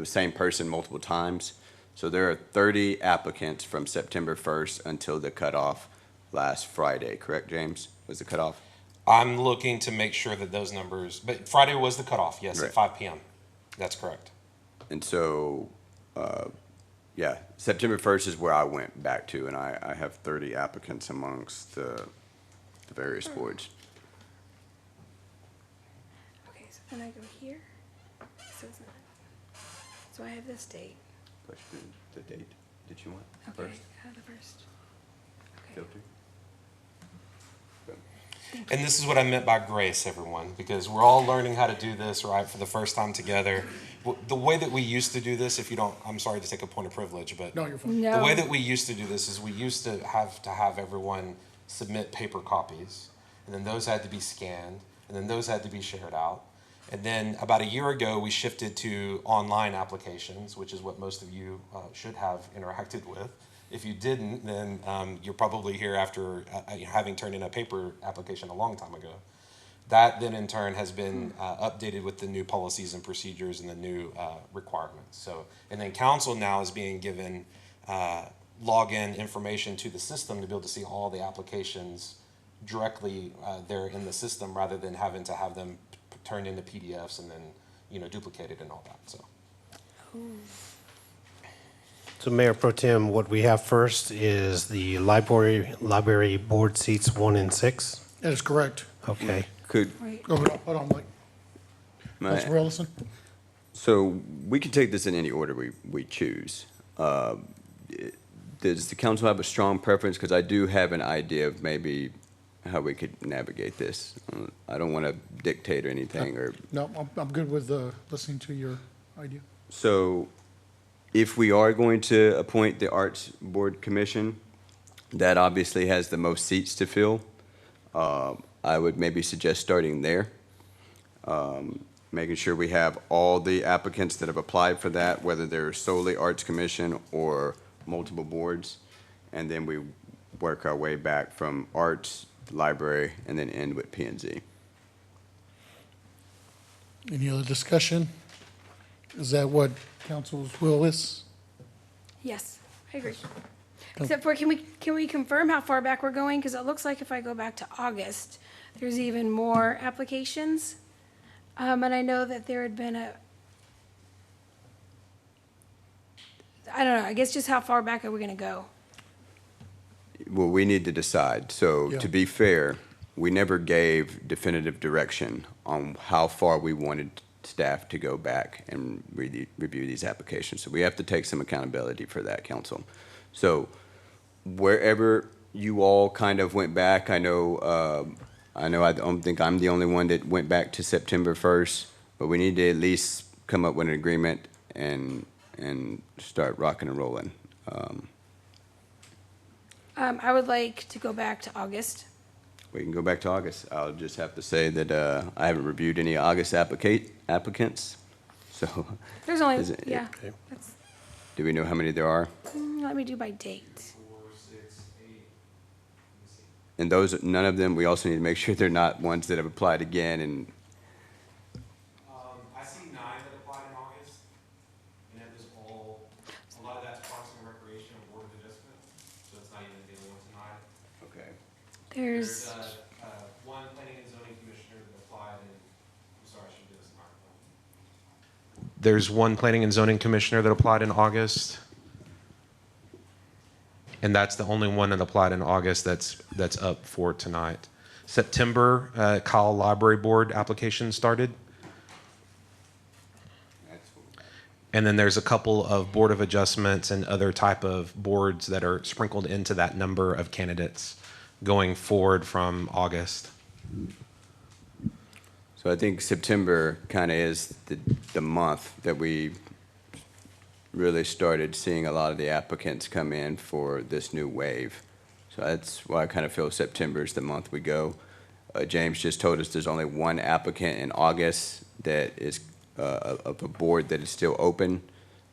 same person multiple times. So there are 30 applicants from September 1st until the cutoff last Friday, correct, James? Was the cutoff? I'm looking to make sure that those numbers, but Friday was the cutoff, yes, Right. at 5 p.m. That's correct. And so, yeah, September 1st is where I went back to, and I have 30 applicants amongst the various boards. Okay, so then I go here. So it's not. So I have this date. Push the date that you want Okay, first. the first. Okay. Filter. And this is what I meant by grace, everyone, because we're all learning how to do this, right, for the first time together. The way that we used to do this, if you don't, I'm sorry to take a point of privilege, but No, you're fine. No. the way that we used to do this is we used to have everyone submit paper copies, and then those had to be scanned, and then those had to be shared out. And then about a year ago, we shifted to online applications, which is what most of you should have interacted with. If you didn't, then you're probably here after having turned in a paper application a long time ago. That then in turn has been updated with the new policies and procedures and the new requirements. So, and then council now is being given login information to the system to be able to see all the applications directly there in the system rather than having to have them turned into PDFs and then duplicated and all that. So. So Mayor Pro Tem, what we have first is the library board seats 1 and 6. That is correct. Okay. Could, Hold on, Mike. Councilmember Ellison. so we can take this in any order we choose. Does the council have a strong preference? Because I do have an idea of maybe how we could navigate this. I don't want to dictate or anything, or No, I'm good with listening to your idea. so. If we are going to appoint the Arts Board Commission, that obviously has the most seats to fill. I would maybe suggest starting there. making sure we have all the applicants that have applied for that, whether they're solely Arts Commission or multiple boards. And then we work our way back from Arts, Library, and then end with P and Z. Any other discussion? Is that what council's will is? Yes, I agree. Except for, can we confirm how far back we're going? Because it looks like if I go back to August, there's even more applications. And I know that there had been I don't know, I guess just how far back are we gonna go? Well, we need to decide. So Yeah. to be fair, we never gave definitive direction on how far we wanted staff to go back and review these applications. So we have to take some accountability for that, council. So wherever you all kind of went back, I don't think I'm the only one that went back to September 1st, but we need to at least come up with an agreement and start rocking and rolling. I would like to go back to August. We can go back to August. I'll just have to say that I haven't reviewed any August applicants, so. There's only, is it- yeah. That's- Do we know how many there are? Let me do by date. And those, none of them, we also need to make sure they're not ones that have applied again and, I see 9 that applied in August, and it was all, a lot of that's Parks and Recreation and Board of Adjustment, so it's not even the only one tonight. okay. There's, One planning and zoning commissioner that applied in, I'm sorry, I should do this microphone. There's one planning and zoning commissioner that applied in August. And that's the only one that applied in August that's up for tonight. September, Kyle Library Board application started. And then there's a couple of Board of Adjustments and other type of boards that are sprinkled into that number of candidates going forward from August. So I think September kind of is the month that we really started seeing a lot of the applicants come in for this new wave. So that's why I kind of feel September is the month we go. James just told us there's only one applicant in August that is of a board that is still open.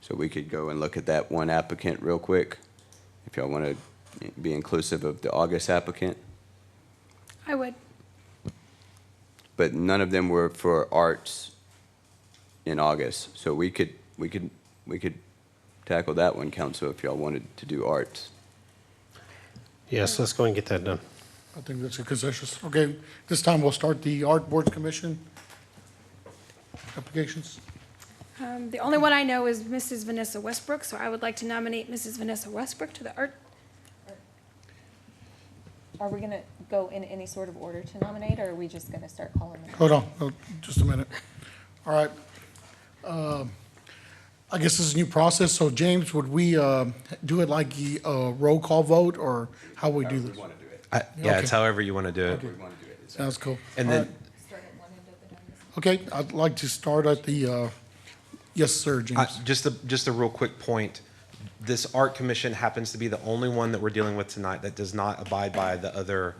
So we could go and look at that one applicant real quick, if y'all want to be inclusive of the August applicant. I would. But none of them were for arts in August. So we could tackle that one, council, if y'all wanted to do arts. Yes, let's go and get that done. I think that's a consensus. Okay, this time we'll start the Art Boards Commission applications. The only one I know is Mrs. Vanessa Westbrook, so I would like to nominate Mrs. Vanessa Westbrook to the art. Are we gonna go in any sort of order to nominate, or are we just gonna start calling them? Hold on, just a minute. All right. I guess this is a new process, so James, would we do it like the roll call vote, or how we do this? Yeah, it's however you want to do it. Sounds cool. And All then, right. Okay, I'd like to start at the, yes, sir, James. just a real quick point. This art commission happens to be the only one that we're dealing with tonight that does not abide by the other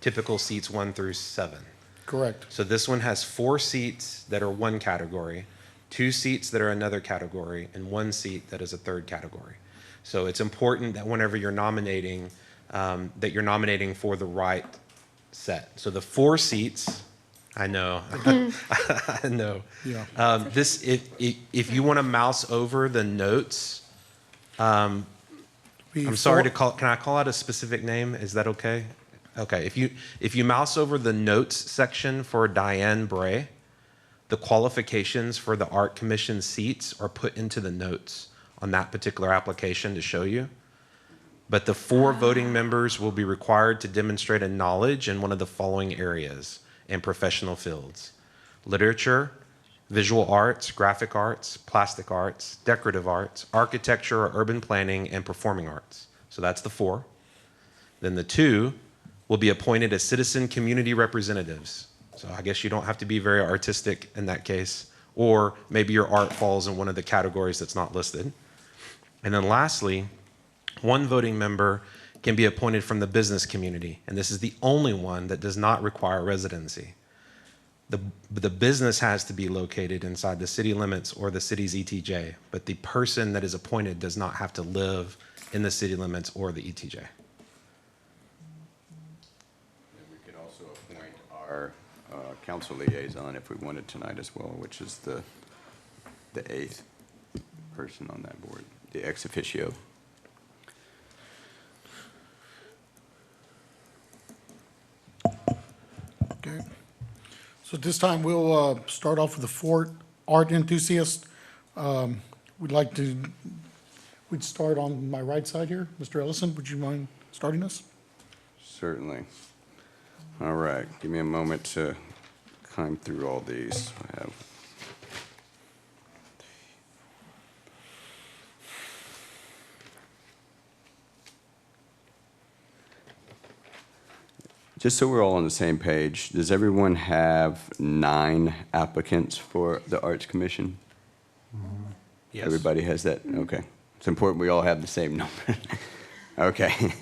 typical seats 1 through 7. Correct. So this one has 4 seats that are one category, 2 seats that are another category, and 1 seat that is a third category. So it's important that whenever you're nominating, that you're nominating for the right set. So the 4 seats, I know, I know. Yeah. If you want to mouse over the notes, I'm sorry to call. Can I call out a specific name? Is that okay? Okay. If you mouse over the notes section for Diane Bray, the qualifications for the Art Commission seats are put into the notes on that particular application to show you. But the 4 voting members will be required to demonstrate a knowledge in one of the following areas and professional fields: literature, visual arts, graphic arts, plastic arts, decorative arts, architecture or urban planning, and performing arts. So that's the 4. Then the 2 will be appointed as citizen community representatives. So I guess you don't have to be very artistic in that case, or maybe your art falls in one of the categories that's not listed. And then lastly, 1 voting member can be appointed from the business community, and this is the only one that does not require residency. The business has to be located inside the city limits or the city's ETJ, but the person that is appointed does not have to live in the city limits or the ETJ. And we could also appoint our council liaison if we wanted tonight as well, which is the eighth person on that board, the ex officio. Okay. So at this time, we'll start off with the Fort art enthusiast. We'd start on my right side here. Mr. Ellison, would you mind starting us? Certainly. All right, give me a moment to climb through all these. I have. Just so we're all on the same page, does everyone have 9 applicants for the Arts Commission? Yes. Everybody has that? Okay. It's important we all have the same number. Okay.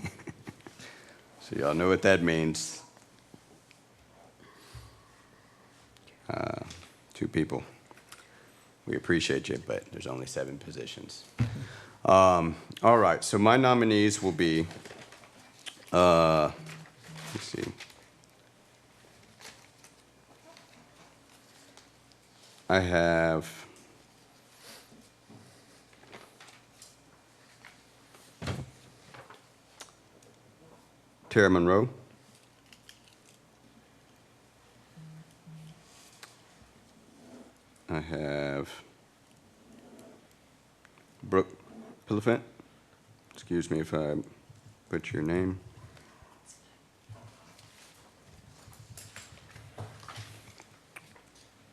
So y'all know what that means. 2 people. We appreciate you, but there's only 7 positions. All right, so my nominees will be, let's see. I have Tara Monroe. I have Brooke Pillafant. Excuse me if I butcher your name.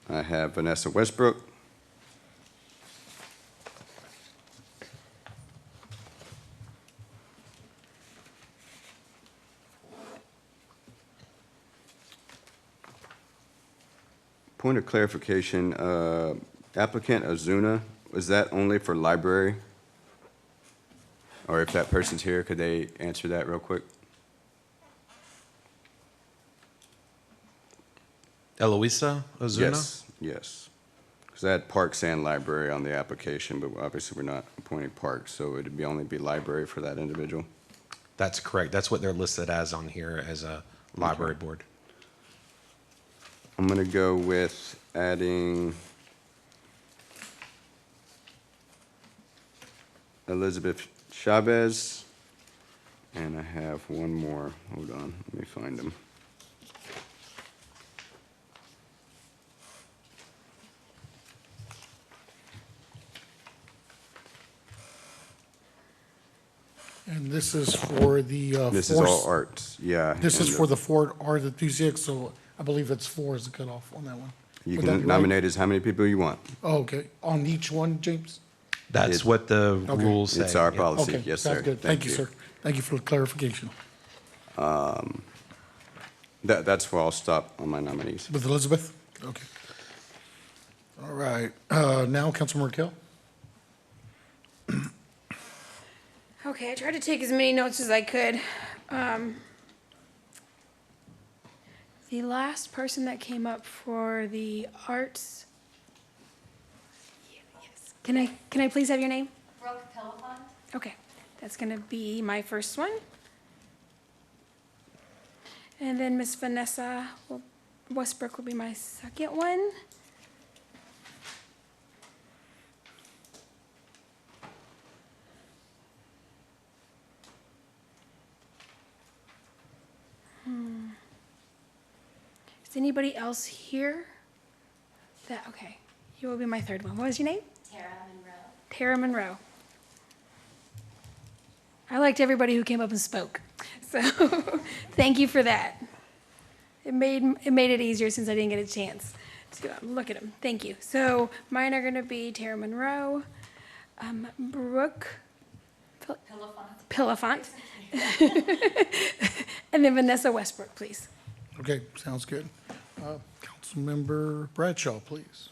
I have Vanessa Westbrook. Point of clarification, applicant Azuna, was that only for library? Or if that person's here, could they answer that real quick? Eloisa Ozuna? Yes, yes. Because I had Parks and Library on the application, but obviously we're not appointing Parks, so it'd only be library for that individual? That's correct. That's what they're listed as on here as a library board. I'm going to go with adding Elizabeth Chavez, and I have one more. Hold on, let me find him. And this is for the. This is all arts, yeah. This is and, for the Fort art enthusiast, so I believe it's 4 is the cutoff on that one. You Would that can be right? nominate as how many people you want. Oh, okay. On each one, James? That's what the Okay. rules say. It's our yeah. policy, Okay, yes, sounds sir. good. Thank you, sir. Thank you for the clarification. That's where I'll stop on my nominees. With Elizabeth? Okay. All right. Now, Councilmember Kell? Okay, I tried to take as many notes as I could. The last person that came up for the arts. Yes. Can I please have your name? Brooke Pillafant. Okay, that's gonna be my first one. And then Miss Vanessa Westbrook will be my second one. Is anybody else here? Okay, you will be my third one. What was your name? Tara Monroe. Tara Monroe. I liked everybody who came up and spoke, so thank you for that. It made it easier since I didn't get a chance to look at them. Thank you. So mine are going to be Tara Monroe, Brooke Pillafant, and then Vanessa Westbrook, please. Okay, sounds good. Councilmember Bradshaw, please.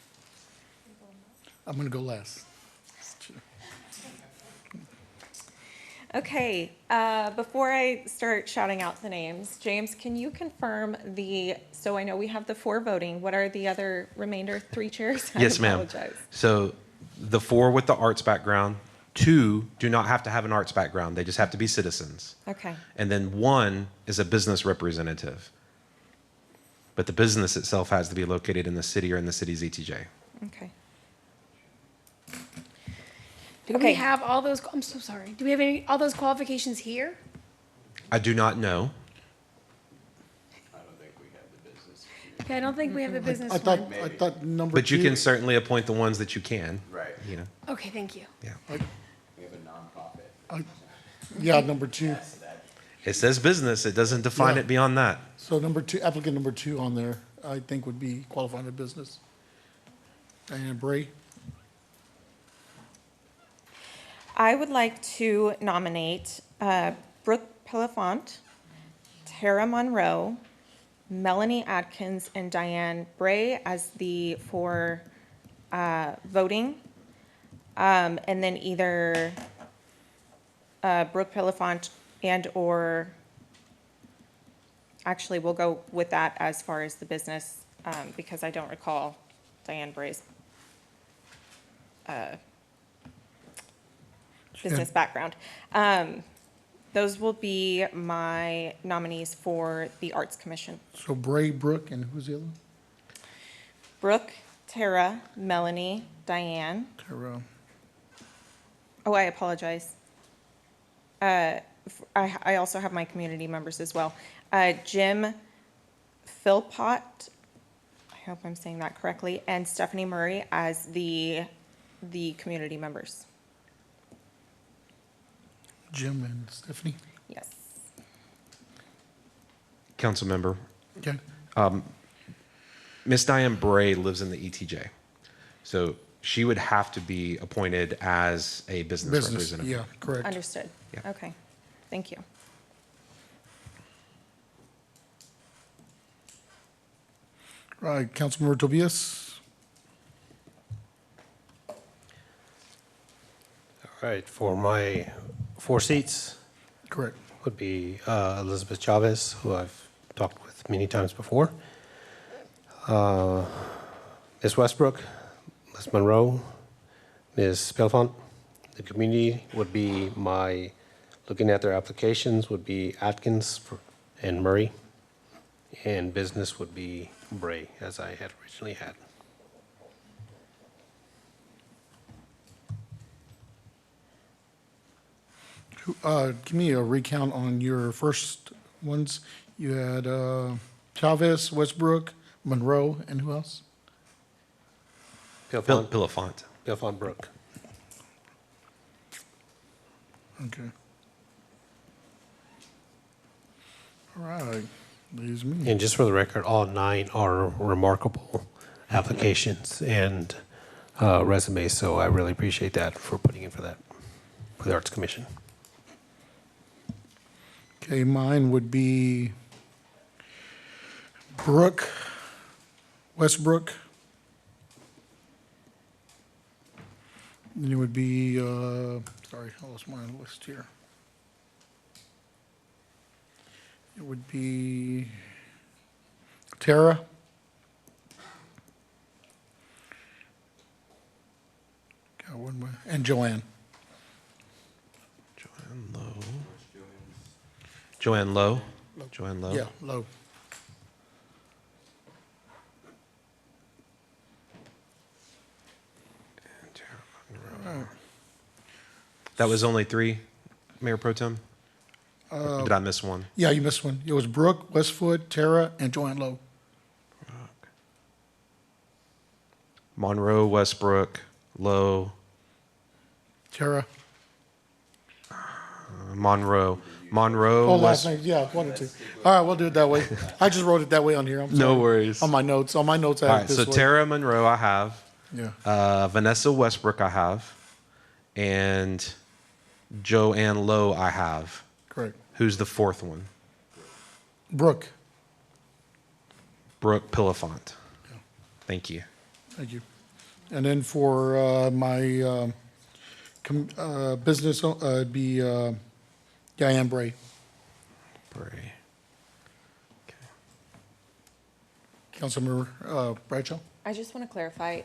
I'm going to go last. Okay, before I start shouting out the names, James, can you confirm the So I know we have the 4 voting. What are the other remainder 3 chairs? Yes, I ma'am. apologize. So the 4 with the arts background, 2 do not have to have an arts background. They just have to be citizens. Okay. And then 1 is a business representative. But the business itself has to be located in the city or in the city's ETJ. Okay. Do we have all those, I'm so sorry. Do we have all those qualifications here? I do not know. Okay, I don't think we have the business I thought, one. I thought number But you 2 can certainly appoint the ones that you can. Right. You know. Okay, thank you. Yeah. We have a nonprofit. Yeah, number 2. It says business. It doesn't define Yeah. it beyond that. So number 2, applicant number 2 on there, I think would be qualified in business. Diane Bray. I would like to nominate Brooke Pelafont, Tara Monroe, Melanie Atkins, and Diane Bray as the 4 voting. And then either Brooke Pelafont and/or, actually, we'll go with that as far as the business, because I don't recall Diane Bray's business background. Those will be my nominees for the Arts Commission. So Bray, Brooke, and who's the other? Brooke, Tara, Melanie, Diane. Tara. Oh, I apologize. I also have my community members as well. Jim Philpott, I hope I'm saying that correctly, and Stephanie Murray as the community members. Jim and Stephanie. Yes. Council member. Okay. Miss Diane Bray lives in the ETJ. So she would have to be appointed as a business representative. Yeah, correct. Understood. Yeah. Okay. Thank you. Right, Councilmember Tobias. All right, for my 4 seats. Correct. Would be Elizabeth Chavez, who I've talked with many times before. Ms. Westbrook, Ms. Monroe, Ms. Pelfont. The community would be looking at their applications, would be Atkins and Murray. And business would be Bray, as I had originally had. Give me a recount on your first ones. You had Chavez, Westbrook, Monroe, and who else? Pelafont. Pelfont Brook. Okay. All right. Leaves me. And just for the record, all 9 are remarkable applications and resumes, so I really appreciate that for putting in for that, for the Arts Commission. Okay, mine would be Brooke, Westbrook. And it would be, sorry, I lost my list here. It would be Tara. Got one more, and Joanne. Joanne Lowe. Joanne Lowe. Yeah, Lowe. That was only 3, Mayor Pro Tem? Or did I miss one? Yeah, you missed one. It was Brooke, Westfoot, Tara, and Joanne Lowe. Monroe, Westbrook, Lowe, Tara. Monroe. Monroe. Oh, last name, yeah, 1 and 2. All right, we'll do it that way. I just wrote it that way on here. I'm No sorry. worries. On my notes, I All have right, it this so way. Tara Monroe I have. Yeah. Vanessa Westbrook I have. And Joanne Lowe I have. Correct. Who's the 4th one? Brooke. Brooke Pelafont. Thank you. Thank you. And then for my business, it'd be Diane Bray. Bray. Okay. Councilmember Bradshaw? I just want to clarify,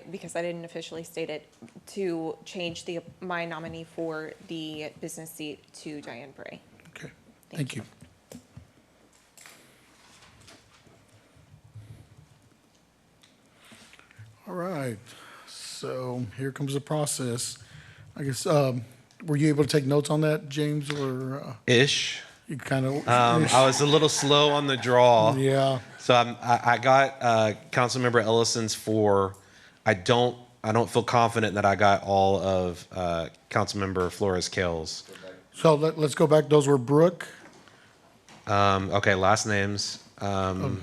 because I didn't officially state it, to change my nominee for the business seat to Diane Bray. Okay, thank you. All right, so here comes the process. I guess, were you able to take notes on that, James, or? Ish. You kind of. I was a little slow on the draw. Yeah. So I got Councilmember Ellison's for. I don't feel confident that I got all of Councilmember Flores Kale's. So let's go back. Those were Brooke. Okay, last names. Let me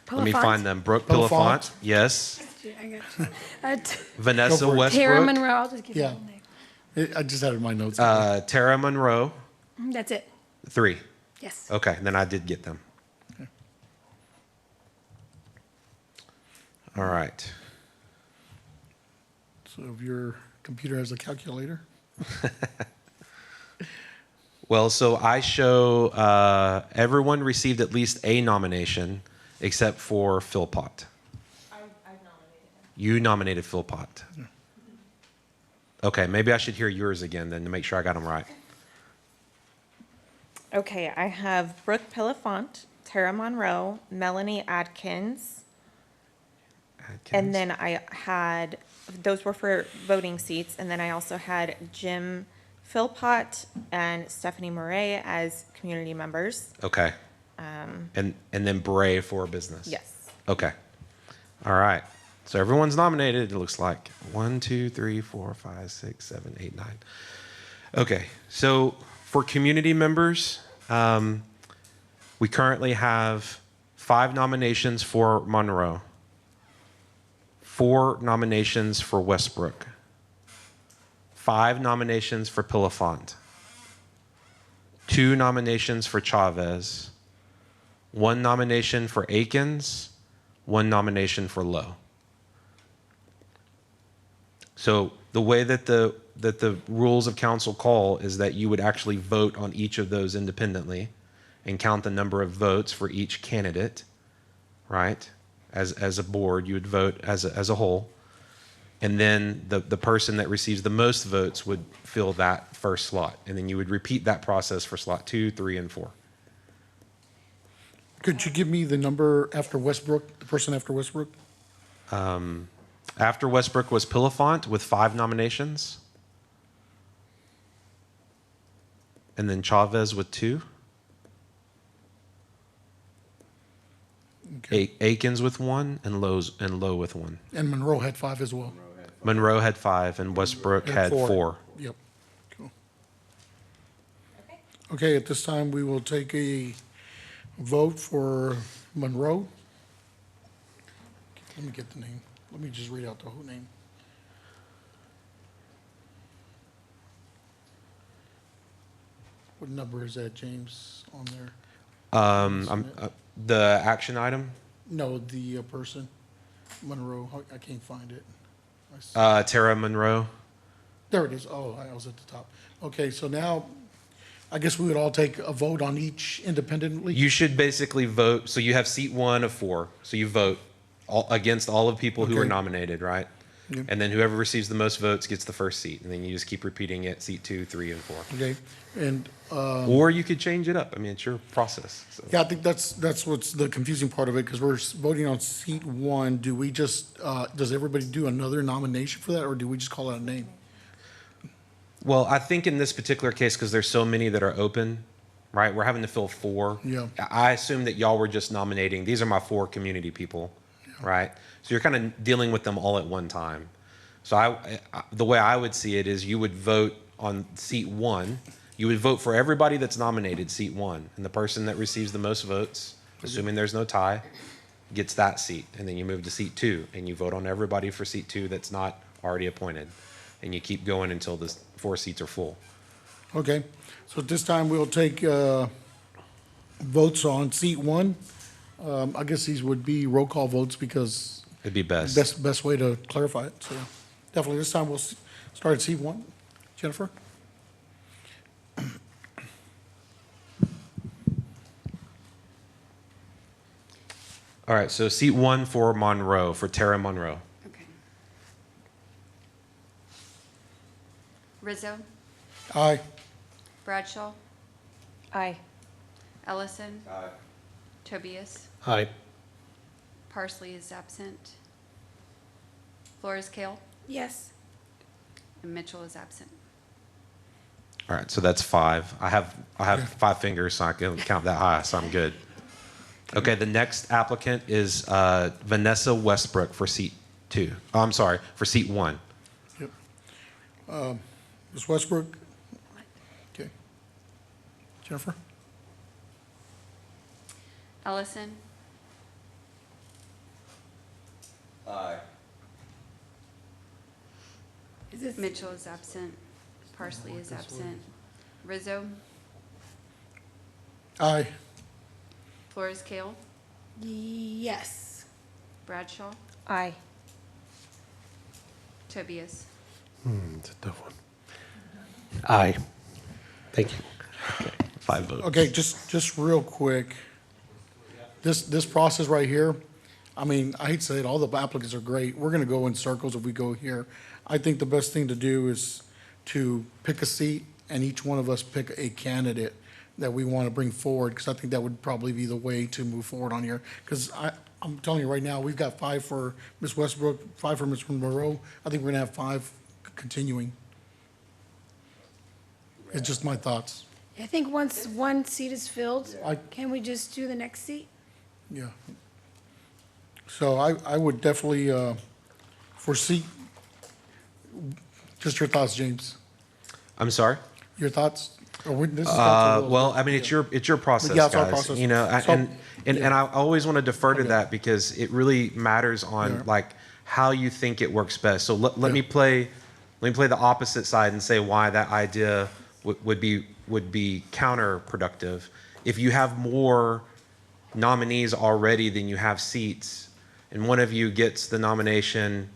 Pelafont? find them. Brooke Pelafont. Pelafont. Yes. I got you. Vanessa Go for it. Westbrook. Tara Monroe, I'll just give you Yeah. the name. I just added my notes. Tara Monroe. That's it. 3. Yes. Okay, then I did get them. All right. So if your computer has a calculator. Well, so I show everyone received at least a nomination except for Philpott. I've nominated him. You nominated Philpott. Okay, maybe I should hear yours again then to make sure I got them right. Okay, I have Brooke Pelafont, Tara Monroe, Melanie Adkins, and then I had, those were for voting seats, and then I also had Jim Philpott and Stephanie Murray as community members. Okay. And then Bray for business. Yes. Okay. All right. So everyone's nominated, it looks like. 1, 2, 3, 4, 5, 6, 7, 8, 9. Okay. So for community members, we currently have 5 nominations for Monroe, 4 nominations for Westbrook, 5 nominations for Pelafont, 2 nominations for Chavez, 1 nomination for Akins, 1 nomination for Lowe. So the way that the rules of council call is that you would actually vote on each of those independently and count the number of votes for each candidate, right? As a board, you would vote as a whole. And then the person that receives the most votes would fill that first slot. And then you would repeat that process for slot 2, 3, and 4. Could you give me the number after Westbrook, the person after Westbrook? After Westbrook was Pelafont with 5 nominations. And then Chavez with 2. Okay. Akins with 1 and Lowe with 1. And Monroe had 5 as well. Monroe had 5 and Westbrook had 4. Yep. Cool. Okay, at this time, we will take a vote for Monroe. Let me get the name. Let me just read out the whole name. What number is that, James, on there? The action item? No, the person, Monroe. I can't find it. Tara Monroe. There it is. Oh, I was at the top. Okay, so now, I guess we would all take a vote on each independently? You should basically vote. So you have seat 1 of 4. So you vote against all of people who are Okay. nominated, right? Yep. And then whoever receives the most votes gets the first seat. And then you just keep repeating it, seat 2, 3, and 4. Okay, and, Or you could change it up. I mean, it's your process. So. yeah, I think that's what's the confusing part of it, because we're voting on seat 1. Do we just, does everybody do another nomination for that, or do we just call out a name? Well, I think in this particular case, because there's so many that are open, right? We're having to fill 4. Yeah. I assume that y'all were just nominating. These are my 4 community people, right? So you're kind of dealing with them all at one time. So the way I would see it is you would vote on seat 1. You would vote for everybody that's nominated, seat 1. And the person that receives the most votes, assuming there's no tie, gets that seat. And then you move to seat 2, and you vote on everybody for seat 2 that's not already appointed. And you keep going until the 4 seats are full. Okay, so at this time, we'll take votes on seat 1. I guess these would be roll call votes because It'd be best. best way to clarify it, so definitely this time we'll start at seat 1. Jennifer? All right, so seat 1 for Monroe, for Tara Monroe. Okay. Rizzo, Aye. Bradshaw, Aye. Ellison, Aye. Tobias, Aye. Parsley is absent. Flores Kale, Yes. and Mitchell is absent. All right, so that's 5. I have 5 fingers, so I can count that high, so I'm good. Okay, the next applicant is Vanessa Westbrook for seat 2. Oh, I'm sorry, for seat 1. Yep. Ms. Westbrook? Okay. Jennifer? Ellison, Aye. Mitchell is absent. Parsley is absent. Rizzo, Aye. Flores Kale, Yes. Bradshaw, Aye. Tobias. It's a tough one. Aye. Thank you. Okay, 5 votes. Okay, just real quick. This process right here, I mean, I hate to say it, all the applicants are great. We're gonna go in circles if we go here. I think the best thing to do is to pick a seat and each one of us pick a candidate that we want to bring forward, because I think that would probably be the way to move forward on here. Because I'm telling you right now, we've got 5 for Ms. Westbrook, 5 for Ms. Monroe. I think we're gonna have 5 continuing. It's just my thoughts. I think once one seat is filled, I- can we just do the next seat? Yeah. So I would definitely foresee, just your thoughts, James. I'm sorry? Your thoughts? This is council rules. Well, I mean, it's your process, Yeah, it's our guys. process. You know, So- and I always want to defer to that because it really matters on Yeah. like how you think it works best. So let me play the opposite side and say why that idea would be counterproductive. If you have more nominees already than you have seats, and one of you gets the nomination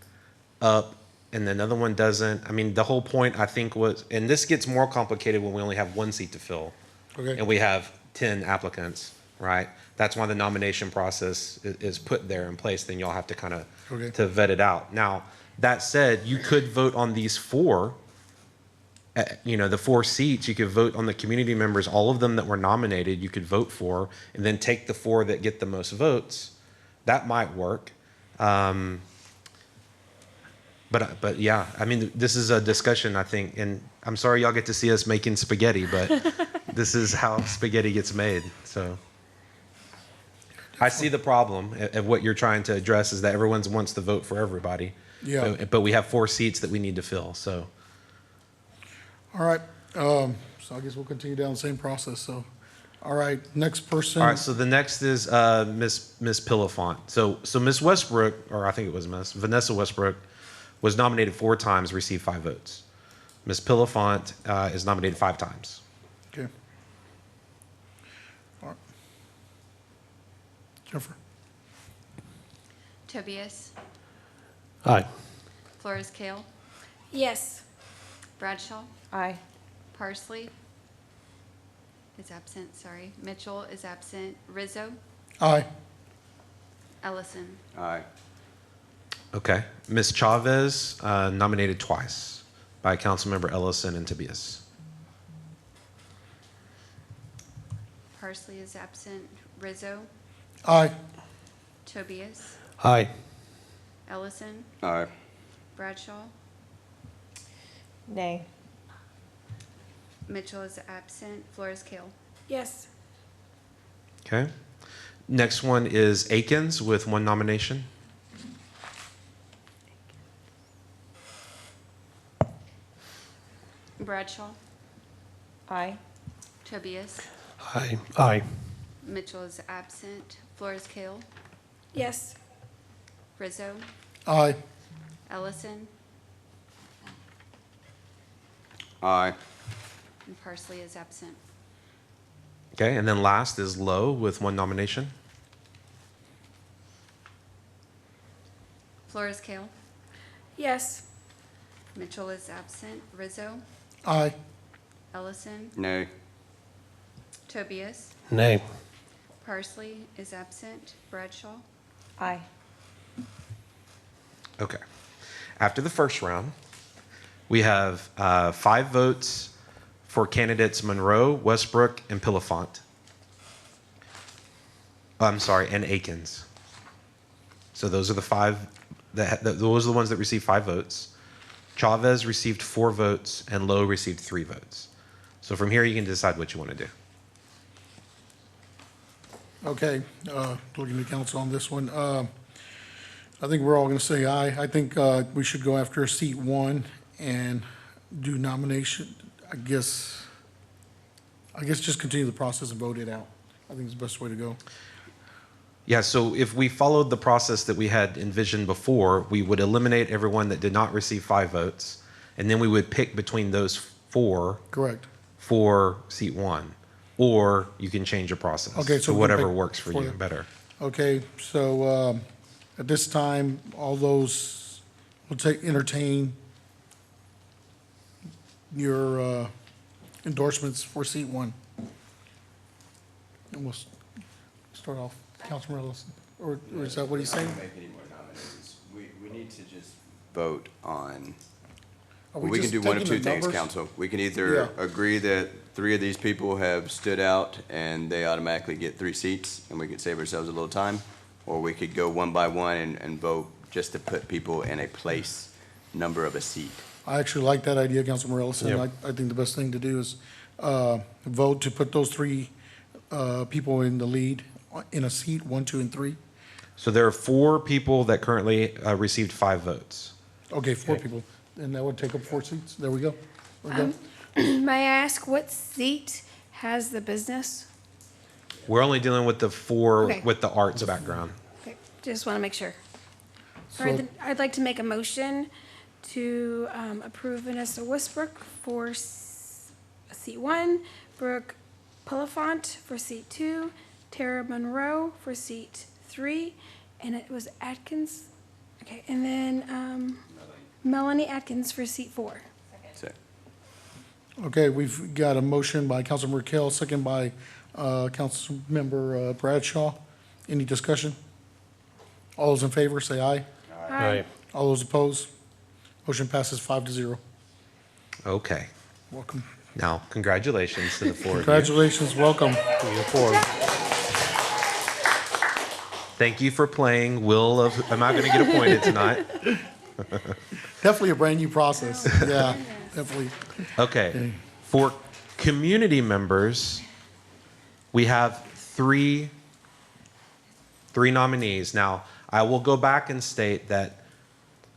up and another one doesn't, I mean, the whole point I think was, and this gets more complicated when we only have 1 seat to fill. Okay. And we have 10 applicants, right? That's why the nomination process is put there in place, then you'll have to kind of Okay. to vet it out. Now, that said, you could vote on these 4, the 4 seats, you could vote on the community members, all of them that were nominated, you could vote for, and then take the 4 that get the most votes. That might work. But yeah, I mean, this is a discussion, I think, and I'm sorry y'all get to see us making spaghetti, but this is how spaghetti gets made, so. I see the problem of what you're trying to address is that everyone wants to vote for everybody. Yeah. But we have 4 seats that we need to fill, so. All right, so I guess we'll continue down the same process, so. All right, next person. All right, so the next is Miss Pillafont. So Miss Westbrook, or I think it was Vanessa Westbrook, was nominated 4 times, received 5 votes. Miss Pillafont is nominated 5 times. Okay. All right. Jennifer? Tobias, Aye. Flores Kale, Yes. Bradshaw, Aye. Parsley is absent, sorry. Mitchell is absent. Rizzo, Aye. Ellison. Aye. Okay. Miss Chavez nominated twice by Councilmember Ellison and Tobias. Parsley is absent. Rizzo, Aye. Tobias, Aye. Ellison, Aye. Bradshaw, Nay. Mitchell is absent. Flores Kale. Yes. Okay. Next one is Akins with 1 nomination. Bradshaw, Aye. Tobias, Aye. Aye. Mitchell is absent. Flores Kale, Yes. Rizzo, Aye. Ellison, Aye. and Parsley is absent. Okay, and then last is Lowe with 1 nomination. Flores Kale, Yes. Mitchell is absent. Rizzo, Aye. Ellison, Nay. Tobias, Nay. Parsley is absent. Bradshaw, Aye. Okay. After the first round, we have 5 votes for candidates Monroe, Westbrook, and Pilifant. I'm sorry, and Akins. So those are the 5 those are the ones that received 5 votes. Chavez received 4 votes, and Lowe received 3 votes. So from here, you can decide what you want to do. Okay, looking to council on this one. I think we're all going to say aye. I think we should go after seat 1 and do nomination. I guess just continue the process and vote it out. I think it's the best way to go. Yeah, so if we followed the process that we had envisioned before, we would eliminate everyone that did not receive 5 votes, and then we would pick between those 4. Correct. For seat 1, or you can change your process. Okay, to so we can whatever pick works for you better. Okay, so at this time, all those, we'll entertain your endorsements for seat 1. And we'll start off, Councilman Ellison, or is that what he's saying? Make any more nominations. We need to just vote on. Are We can just do one of taking 2 the things, numbers? council. We can either agree that 3 of these people have stood out and they automatically get 3 seats and we could save ourselves a little time, or we could go one by one and vote just to put people in a place number of a seat. I actually like that idea, Councilman Ellison. Yep. I think the best thing to do is vote to put those 3 people in the lead in a seat, 1, 2, and 3. So there are 4 people that currently received 5 votes. Okay, 4 people, and that would take up 4 seats. There we go. May I ask what seat has the business? We're only dealing with the 4 Okay. with the arts background. Okay, just want to make sure. All right, then I'd like to make a motion to approve Vanessa Westbrook for seat 1, Brooke Pilifant for seat 2, Tara Monroe for seat 3, and it was Atkins. Okay, and then Melanie Atkins for seat 4. Okay, we've got a motion by Councilmember Kell, second by Councilmember Bradshaw. Any discussion? All those in favor, say aye. Aye. All those opposed? Motion passes 5-0. Okay. Welcome. Now, congratulations to the 4 of you. Congratulations, welcome. Thank you for playing Will of, am I going to get appointed tonight? Definitely a brand new process. Yeah, definitely. Okay. For community members, we have three nominees. Now, I will go back and state that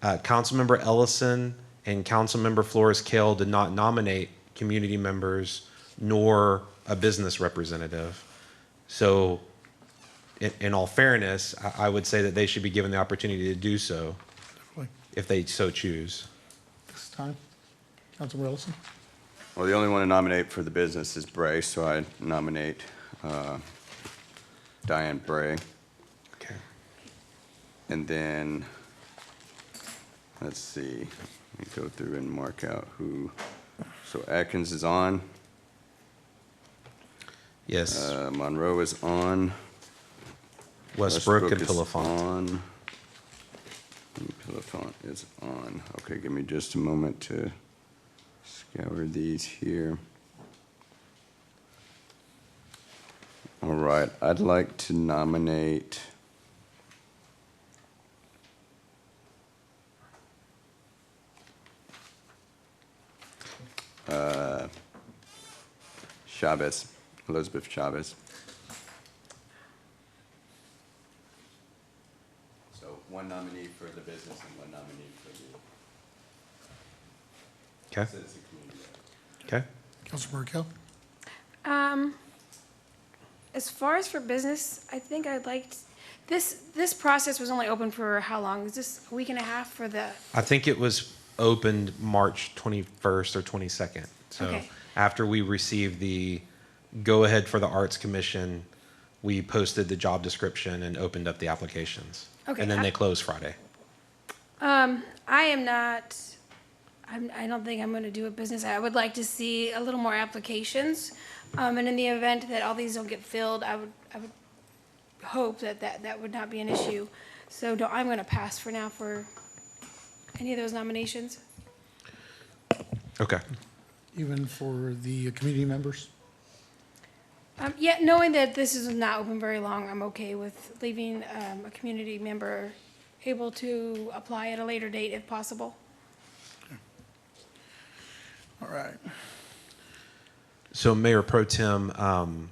Councilmember Ellison and Councilmember Flores Kale did not nominate community members nor a business representative. So in all fairness, I would say that they should be given the opportunity to do so if they so choose. This time, Councilmember Ellison. Well, the only one to nominate for the business is Bray, so I nominate Diane Bray. Okay. And then, let's see, let me go through and mark out who. So Atkins is on. Yes. Monroe is on. Westbrook and is Pilifant. on. And Pilifant is on. Okay, give me just a moment to scour these here. All right, I'd like to nominate Chavez, Elizabeth Chavez. So one nominee for the business and one nominee for the Okay. citizen community. Okay. Councilmember Kell. As far as for business, I think I'd like, this process was only open for how long? Is this a week and a half for the, I think it was opened March 21st or 22nd. So Okay. after we received the go-ahead for the Arts Commission, we posted the job description and opened up the applications. Okay, And then they closed Friday. I am not, I don't think I'm gonna do a business. I would like to see a little more applications. And in the event that all these don't get filled, I would hope that would not be an issue. So I'm going to pass for now for any of those nominations. Okay. Even for the community members? Yeah, knowing that this is not open very long, I'm okay with leaving a community member able to apply at a later date if possible. All right. So Mayor Pro Tem,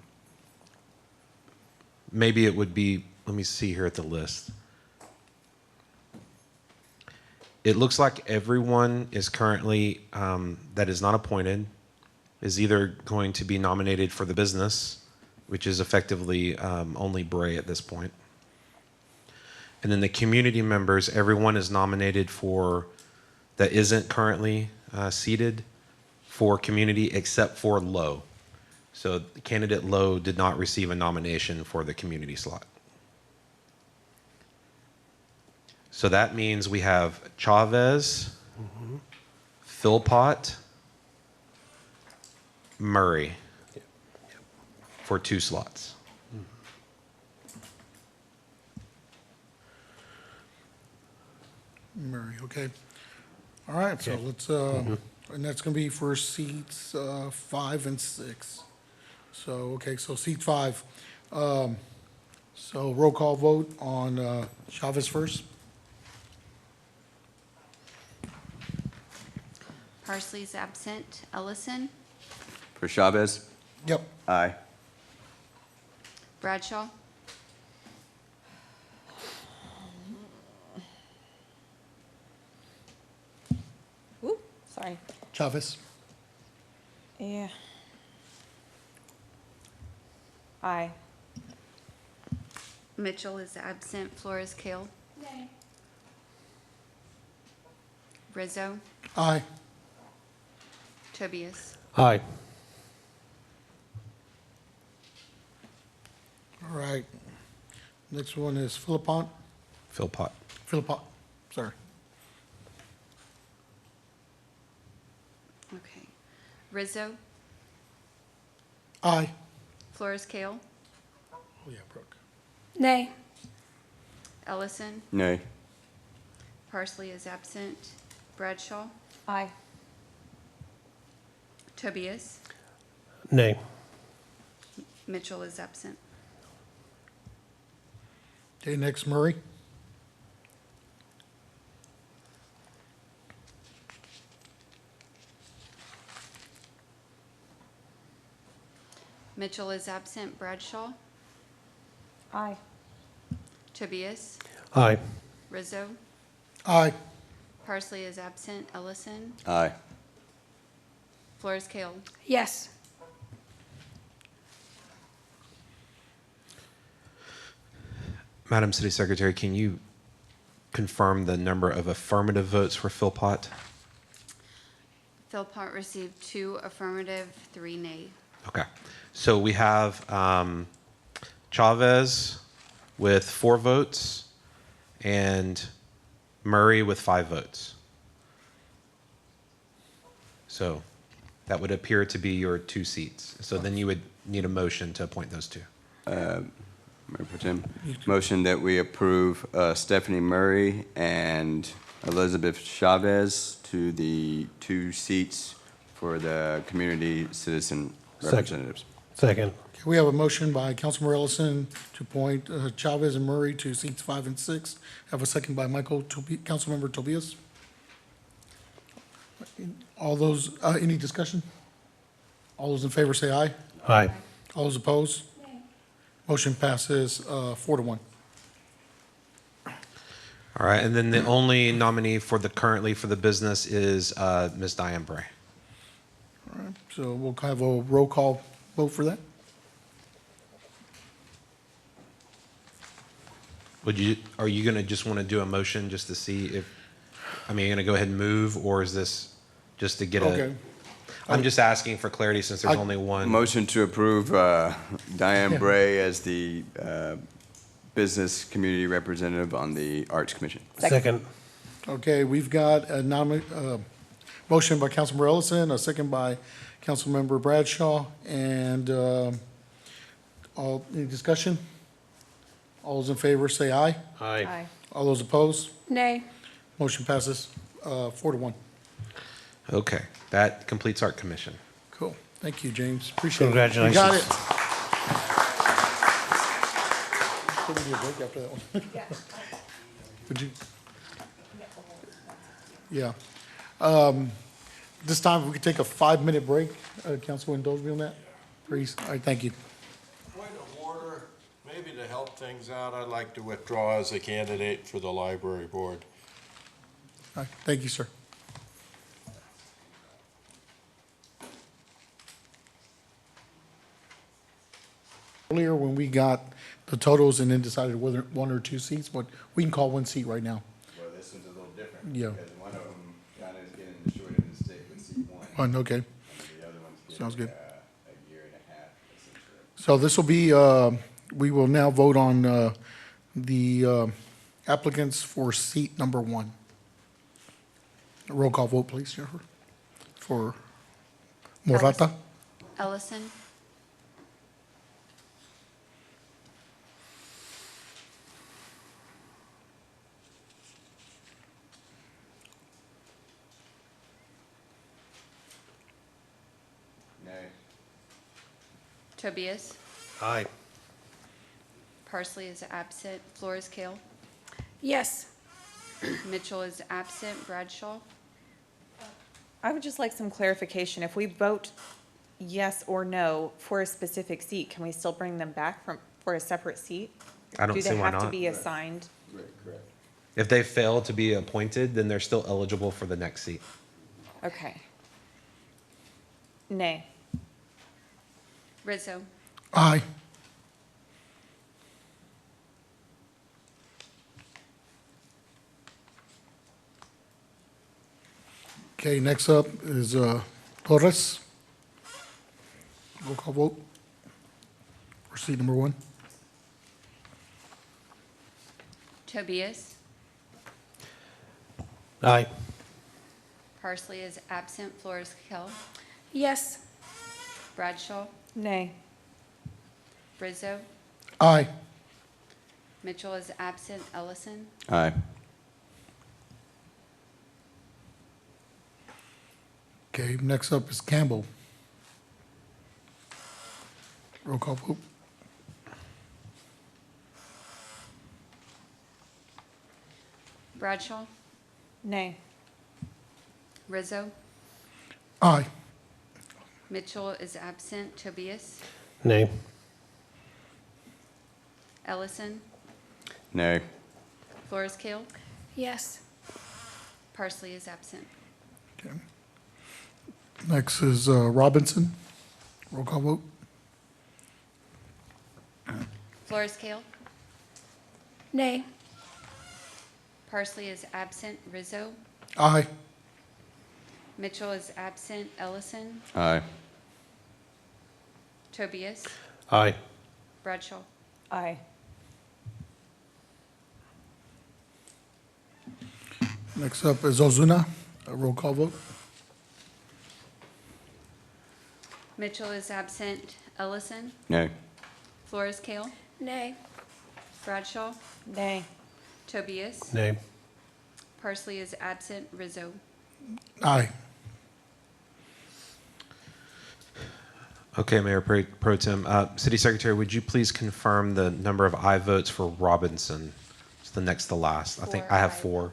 maybe it would be, let me see here at the list. It looks like everyone is currently, that is not appointed, is either going to be nominated for the business, which is effectively only Bray at this point. And then the community members, everyone is nominated for, that isn't currently seated for community except for Lowe. So candidate Lowe did not receive a nomination for the community slot. So that means we have Chavez, Philpott, Murray for 2 slots. Murray, okay. All right, so let's, and that's gonna be for seats 5 and 6. So, okay, so seat 5. So roll call vote on Chavez first. Parsley is absent. Ellison, For Chavez? Yep. Aye. Bradshaw, Ooh, sorry. Chavez. Yeah. Aye. Mitchell is absent. Flores Kale, Rizzo, Aye. Tobias. Aye. All right. Next one is Philpott. Philpott. Philpott, sorry. Okay. Rizzo, Aye. Flores Kale, Oh, yeah, Brooke. Nay. Ellison, Nay. Parsley is absent. Bradshaw, Aye. Tobias, Nay. Mitchell is absent. Okay, next Murray. Mitchell is absent. Bradshaw, Aye. Tobias, Aye. Rizzo, Aye. Parsley is absent. Ellison, Aye. Flores Kale, Yes. Madam City Secretary, can you confirm the number of affirmative votes for Philpott? Philpott received 2 affirmative, 3 nay. Okay. So we have Chavez with 4 votes and Murray with 5 votes. So that would appear to be your 2 seats. So then you would need a motion to appoint those 2. Mayor Pro Tem, motion that we approve Stephanie Murray and Elizabeth Chavez to the 2 seats for the community citizen representatives. Second. Okay, we have a motion by Councilmember Ellison to appoint Chavez and Murray to seats 5 and 6. Have a second by Councilmember Tobias. All those, any discussion? All those in favor say aye. Aye. All those opposed? Motion passes 4-1. All right. And then the only nominee for currently for the business is Ms. Diane Bray. All right, so we'll have a roll call vote for that. Are you going to just want to do a motion just to see if, I mean, you're going to go ahead and move, or is this just to get Okay. I'm just asking for clarity since there's only one. Motion to approve Diane Bray as the business community representative on the Arts Commission. Second. Okay, we've got a motion by Councilmember Ellison, a second by Councilmember Bradshaw, and any discussion? All those in favor say aye. Aye. All those opposed? Nay. Motion passes 4-1. Okay, that completes Art Commission. Cool. Thank you, James. Appreciate it. Congratulations. You got it. Can we do a break after that one? Would you? Yeah. This time, we could take a 5-minute break. Council, indulge me on that, please. All right, thank you. Point of order, maybe to help things out, I'd like to withdraw as a candidate for the library board. All right, thank you, sir. Earlier, when we got the totals and then decided whether 1 or 2 seats, but we can call 1 seat right now. Well, this one's a little different. Yeah. Because one of them kind of is getting the short end of the stick with seat 1. Okay. And the other one's getting, Sounds good. a year and a half, essentially. So this will be, we will now vote on the applicants for seat number 1. Roll call vote, please, Jennifer. For Morata? Ellison, Nay. Tobias, Aye. Parsley is absent, Flores Kale, Yes. Mitchell is absent, Bradshaw, I would just like some clarification. If we vote yes or no for a specific seat, can we still bring them back for a separate seat? I don't see why Do they have to not. be assigned? Correct. If they fail to be appointed, then they're still eligible for the next seat. Okay. Nay. Rizzo, Aye. Okay, next up is Torres. Roll call vote for seat number 1. Tobias, Aye. Parsley is absent, Flores Kale, Yes. Bradshaw, Nay. Rizzo, Aye. Mitchell is absent, Ellison, Aye. Okay, next up is Campbell. Roll call vote. Bradshaw, Nay. Rizzo, Aye. Mitchell is absent, Tobias, Nay. Ellison, Nay. Flores Kale, Yes. Parsley is absent. Okay. Next is Robinson. Roll call vote. Flores Kale, Nay. Parsley is absent, Rizzo, Aye. Mitchell is absent, Ellison, Aye. Tobias, Aye. Bradshaw. Aye. Next up is Ozuna. A roll call vote. Mitchell is absent, Ellison, Nay. Flores Kale, Nay. Bradshaw, Nay. Tobias, Nay. Parsley is absent, Rizzo. Aye. Okay, Mayor Pro Tem. City Secretary, would you please confirm the number of aye votes for Robinson? It's the next to last. I think I have 4.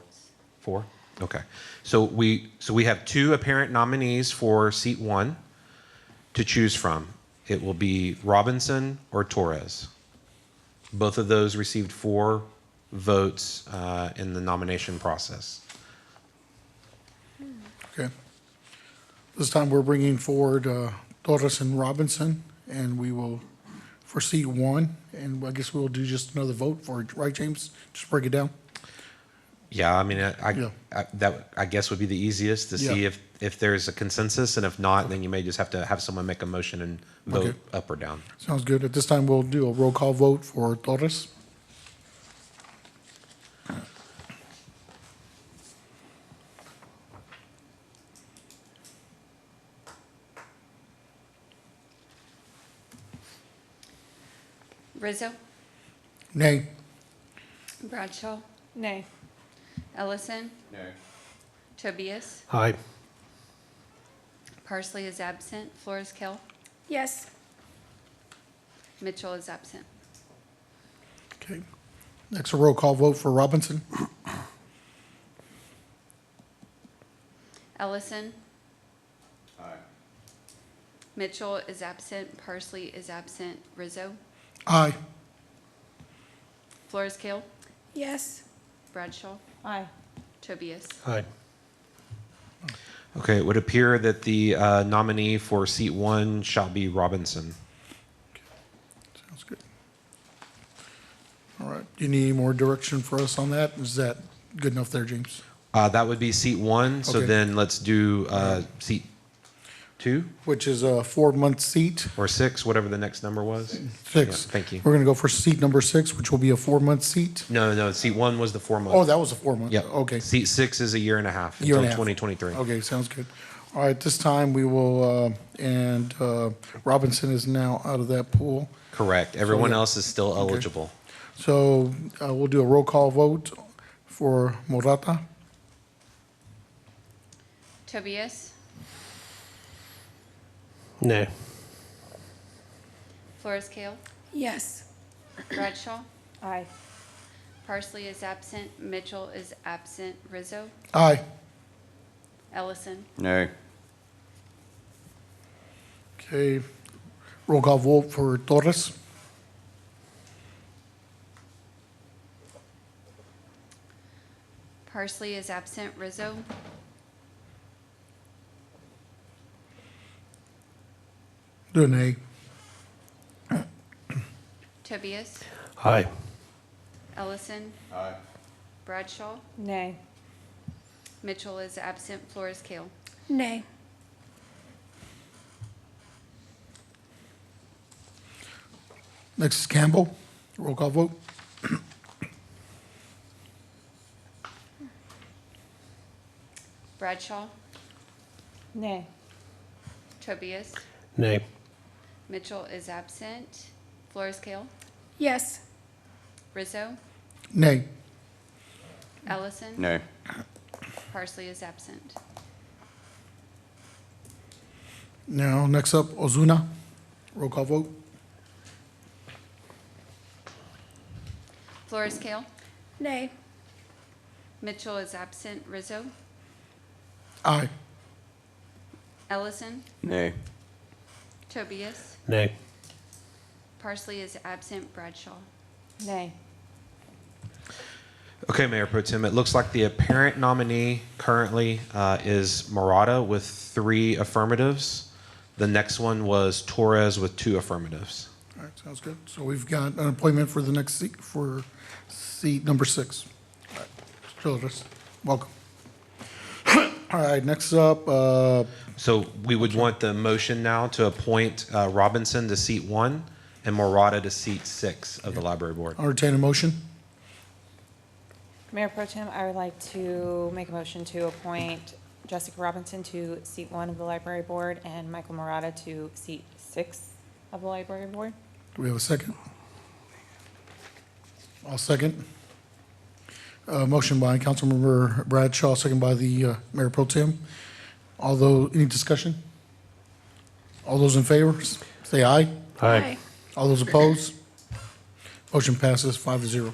4? Okay. So we have 2 apparent nominees for seat 1 to choose from. It will be Robinson or Torres. Both of those received 4 votes in the nomination process. Okay. This time, we're bringing forward Torres and Robinson, and we will, for seat 1, and I guess we'll do just another vote for it, right, James? Just break it down. Yeah, I mean, Yeah. that I guess would be the easiest to see Yeah. if there's a consensus, and if not, then you may just have to have someone make a motion and vote Okay. up or down. Sounds good. At this time, we'll do a roll call vote for Torres. Rizzo, Nay. Bradshaw, Nay. Ellison, No. Tobias, Aye. Parsley is absent. Flores Kill, Yes. Mitchell is absent. Okay. Next, a roll call vote for Robinson. Ellison, Aye. Mitchell is absent. Parsley is absent. Rizzo, Aye. Flores Kill, Yes. Bradshaw, Aye. Tobias. Aye. Okay, it would appear that the nominee for seat 1 shall be Robinson. Sounds good. All right. Do you need any more direction for us on that? Is that good enough there, James? That would be seat 1, so Okay. then let's do seat 2 Which is a 4-month seat. or 6, whatever the next number was. 6. Yeah, thank you. We're going to go for seat number 6, which will be a 4-month seat. No, seat 1 was the 4-month. Oh, that was a 4-month. Yeah. Okay. Seat 6 is a year and a half Year until and a half. 2023. Okay, sounds good. All right, this time we will, Robinson is now out of that pool. Correct. Everyone yeah. else is still Okay. eligible. So we'll do a roll call vote for Morata. Tobias, No. Flores Kill, Yes. Bradshaw, Aye. Parsley is absent. Mitchell is absent. Rizzo, Aye. Ellison, No. Okay, roll call vote for Torres. Parsley is absent. Rizzo, Do an A. Tobias, Aye. Ellison, Aye. Bradshaw, Nay. Mitchell is absent. Flores Kill, Nay. Next is Campbell. Roll call vote. Bradshaw, Nay. Tobias, Nay. Mitchell is absent. Flores Kill, Yes. Rizzo, Nay. Ellison, No. Parsley is absent. Now, next up, Ozuna. Roll call vote. Flores Kill, Nay. Mitchell is absent. Rizzo, Aye. Ellison, No. Tobias, Nay. Parsley is absent. Bradshaw, Nay. Okay, Mayor Pro Tem, it looks like the apparent nominee currently is Murata with 3 affirmatives. The next one was Torres with 2 affirmatives. All right, sounds good. So we've got an appointment for the next seat, for seat number 6. All right, Torres, welcome. All right, next up, So we would want the motion now to appoint Robinson to seat 1 and Murata to seat 6 of the library board. I'll entertain a motion. Mayor Pro Tem, I would like to make a motion to appoint Jessica Robinson to seat 1 of the library board and Michael Murata to seat 6 of the library board. Do we have a second? I'll second. Motion by Councilmember Bradshaw, second by the Mayor Pro Tem. Although, any discussion? All those in favor, say aye. Aye. All those opposed? Motion passes 5-0.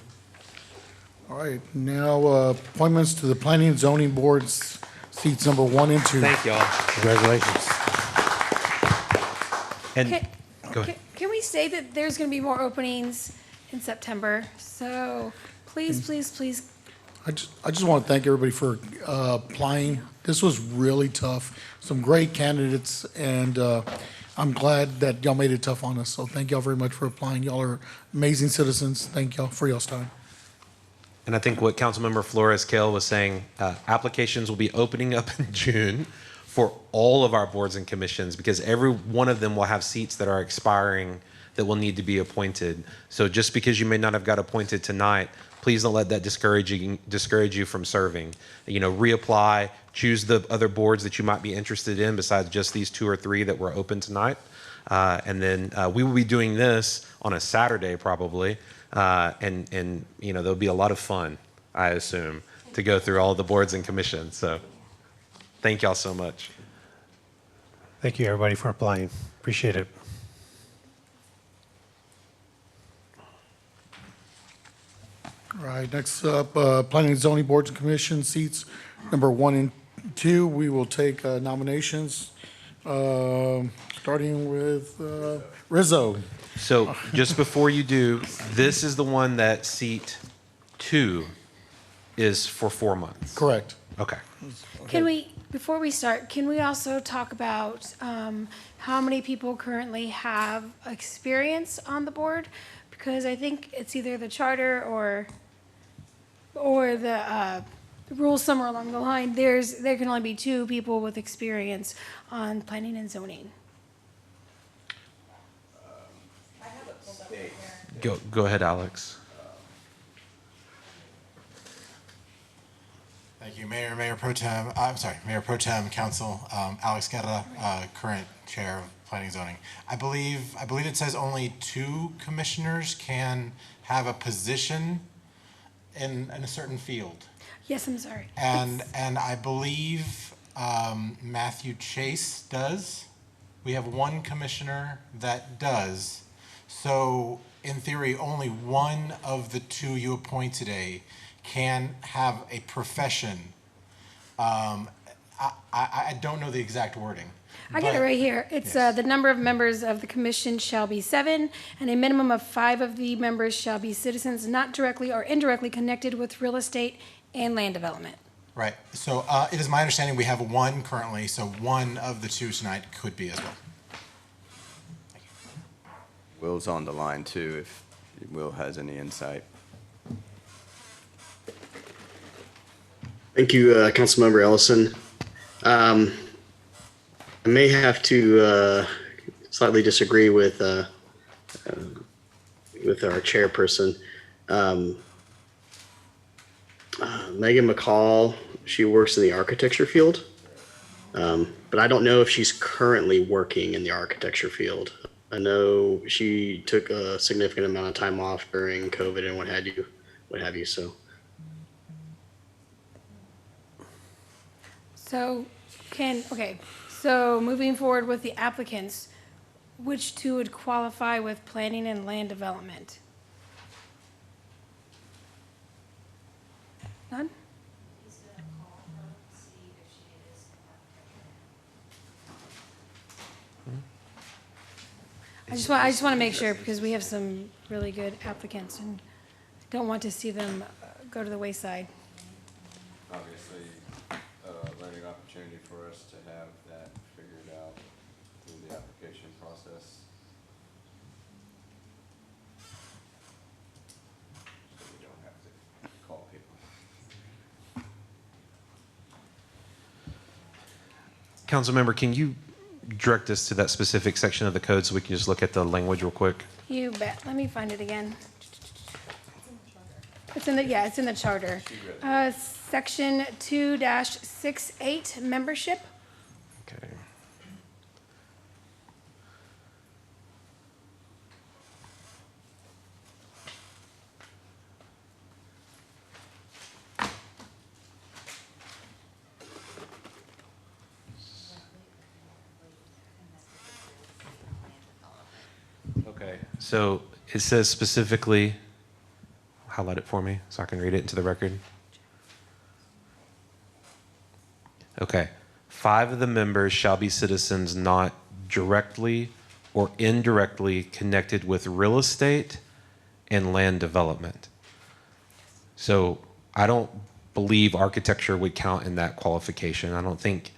All right, now appointments to the Planning and Zoning Boards, seats number 1 and 2. Thank y'all. Congratulations. And Can- go ahead. Can we say that there's going to be more openings in September? So please, please, please. I just want to thank everybody for applying. This was really tough. Some great candidates, and I'm glad that y'all made it tough on us. So thank y'all very much for applying. Y'all are amazing citizens. Thank y'all for y'all's time. And I think what Councilmember Flores Kale was saying, applications will be opening up in June for all of our boards and commissions because every one of them will have seats that are expiring that will need to be appointed. So just because you may not have got appointed tonight, please don't let that discourage you from serving. You know, reapply, choose the other boards that you might be interested in besides just these 2 or 3 that were open tonight. And then we will be doing this on a Saturday probably. And you know, there'll be a lot of fun. I assume, to go through all the boards and commissions. So thank y'all so much. Thank you, everybody, for applying. Appreciate it. All right, next up, Planning and Zoning Boards and Commission seats, number 1 and 2. We will take nominations, starting with Rizzo. So just before you do, this is the one that seat 2 is for 4 months. Correct. Okay. Can we, before we start, can we also talk about how many people currently have experience on the board? Because I think it's either the charter or the rules somewhere along the line. There can only be 2 people with experience on planning and zoning. Go ahead, Alex. Thank you, Mayor Pro Tem, Mayor Pro Tem Council, Alex Guerra, current Chair of Planning and Zoning. I believe it says only 2 commissioners can have a position in a certain field. Yes, I'm sorry. And I believe Matthew Chase does. We have 1 commissioner that does. So in theory, only 1 of the 2 you appoint today can have a profession. I don't know the exact wording. I got it right here. It's the number of members of the commission shall be 7, and a minimum of 5 of the members shall be citizens not directly or indirectly connected with real estate and land development. Right. So it is my understanding we have 1 currently, so 1 of the 2 tonight could be as well. Will's on the line too, if Will has any insight. Thank you, Councilmember Ellison. I may have to slightly disagree with our chairperson. Megan McCall, she works in the architecture field, but I don't know if she's currently working in the architecture field. I know she took a significant amount of time off during COVID and what have you. So. So moving forward with the applicants, which 2 would qualify with planning and land development? None? I just want to make sure, because we have some really good applicants and don't want to see them go to the wayside. Obviously, learning opportunity for us to have that figured out through the application process. So we don't have to call people. Councilmember, can you direct us to that specific section of the code so we can just look at the language real quick? You bet. Let me find it again. It's in the charter. Section 2-68, membership. Okay. Okay, so it says specifically, highlight it for me so I can read it into the record. Okay, 5 of the members shall be citizens not directly or indirectly connected with real estate and land development. So I don't believe architecture would count in that qualification. I don't think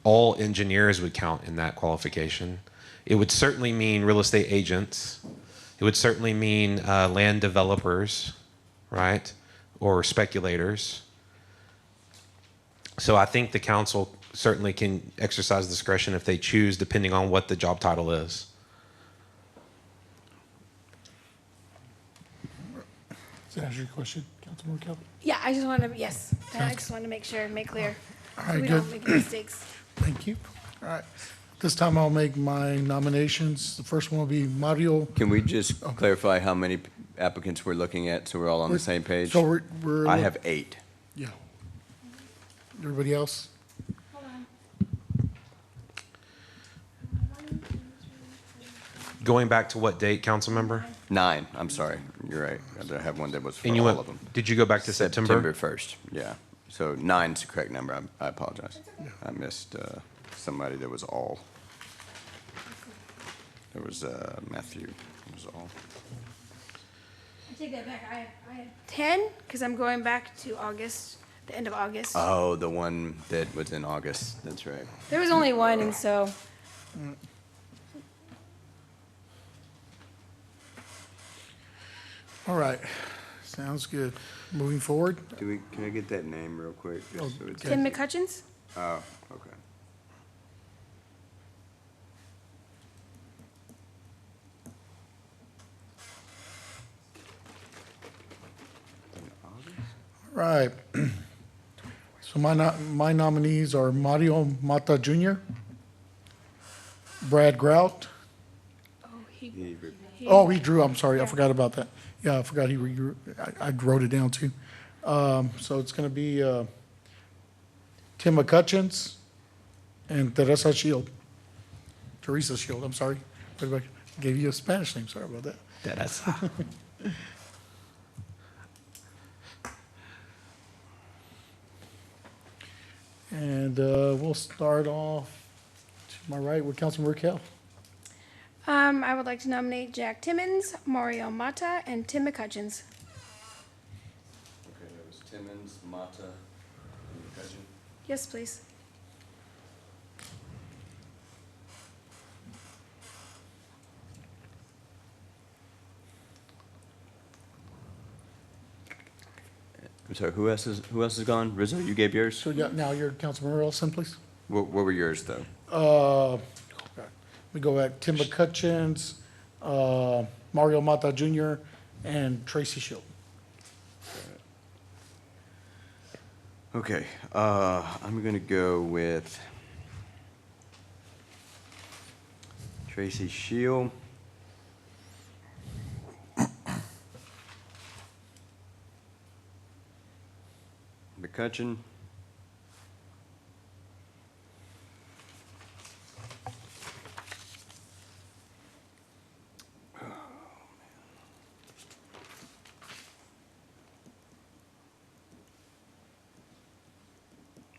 all engineers would count in that qualification. It would certainly mean real estate agents. It would certainly mean land developers, right? Or speculators. So I think the council certainly can exercise discretion if they choose, depending on what the job title is. Does that answer your question, Councilmember Kelly? Yeah, I just wanted to make sure, make clear. All So right, we good. don't make mistakes. Thank you. All right. This time I'll make my nominations. The first one will be Mario. Can we just clarify how many applicants we're looking at, so we're all on the same page? So we're. I have 8. Yeah. Everybody else? Going back to what date, council member? 9, I'm sorry. You're right. I have one that was for And you all went, of them. did you go back to September? September 1st, yeah. So 9's the correct number. I apologize. I missed somebody that was all. There was Matthew, it was all. I take that back. I had 10 because I'm going back to August, the end of August. Oh, the one that was in August, that's right. There was only one, and so. All right, sounds good. Moving forward. Can I get that name real quick? just so it's- Tim McCutcheons? Oh, okay. All right. So my nominees are Mario Mata Jr., Brad Grout. Oh, he drew, I'm sorry, I forgot about that. Yeah, I forgot he redrew, I wrote it down too. So it's gonna be Tim McCutcheons and Teresa Shield. Teresa Shield, I'm sorry. I gave you a Spanish name, sorry about that. Teresa. And we'll start off to my right with Councilman Raquel. I would like to nominate Jack Timmons, Mario Mata, and Tim McCutcheons. Okay, that was Timmons, Mata, and McCutcheon. Yes, please. I'm sorry, who else is gone? Rizzo, you gave yours? So now you're Councilman Earlson, please. What were yours, though? We go back, Tim McCutcheons, Mario Mata Jr., and Tracy Shield. Okay, I'm gonna go with Tracy Shield. McCutcheon.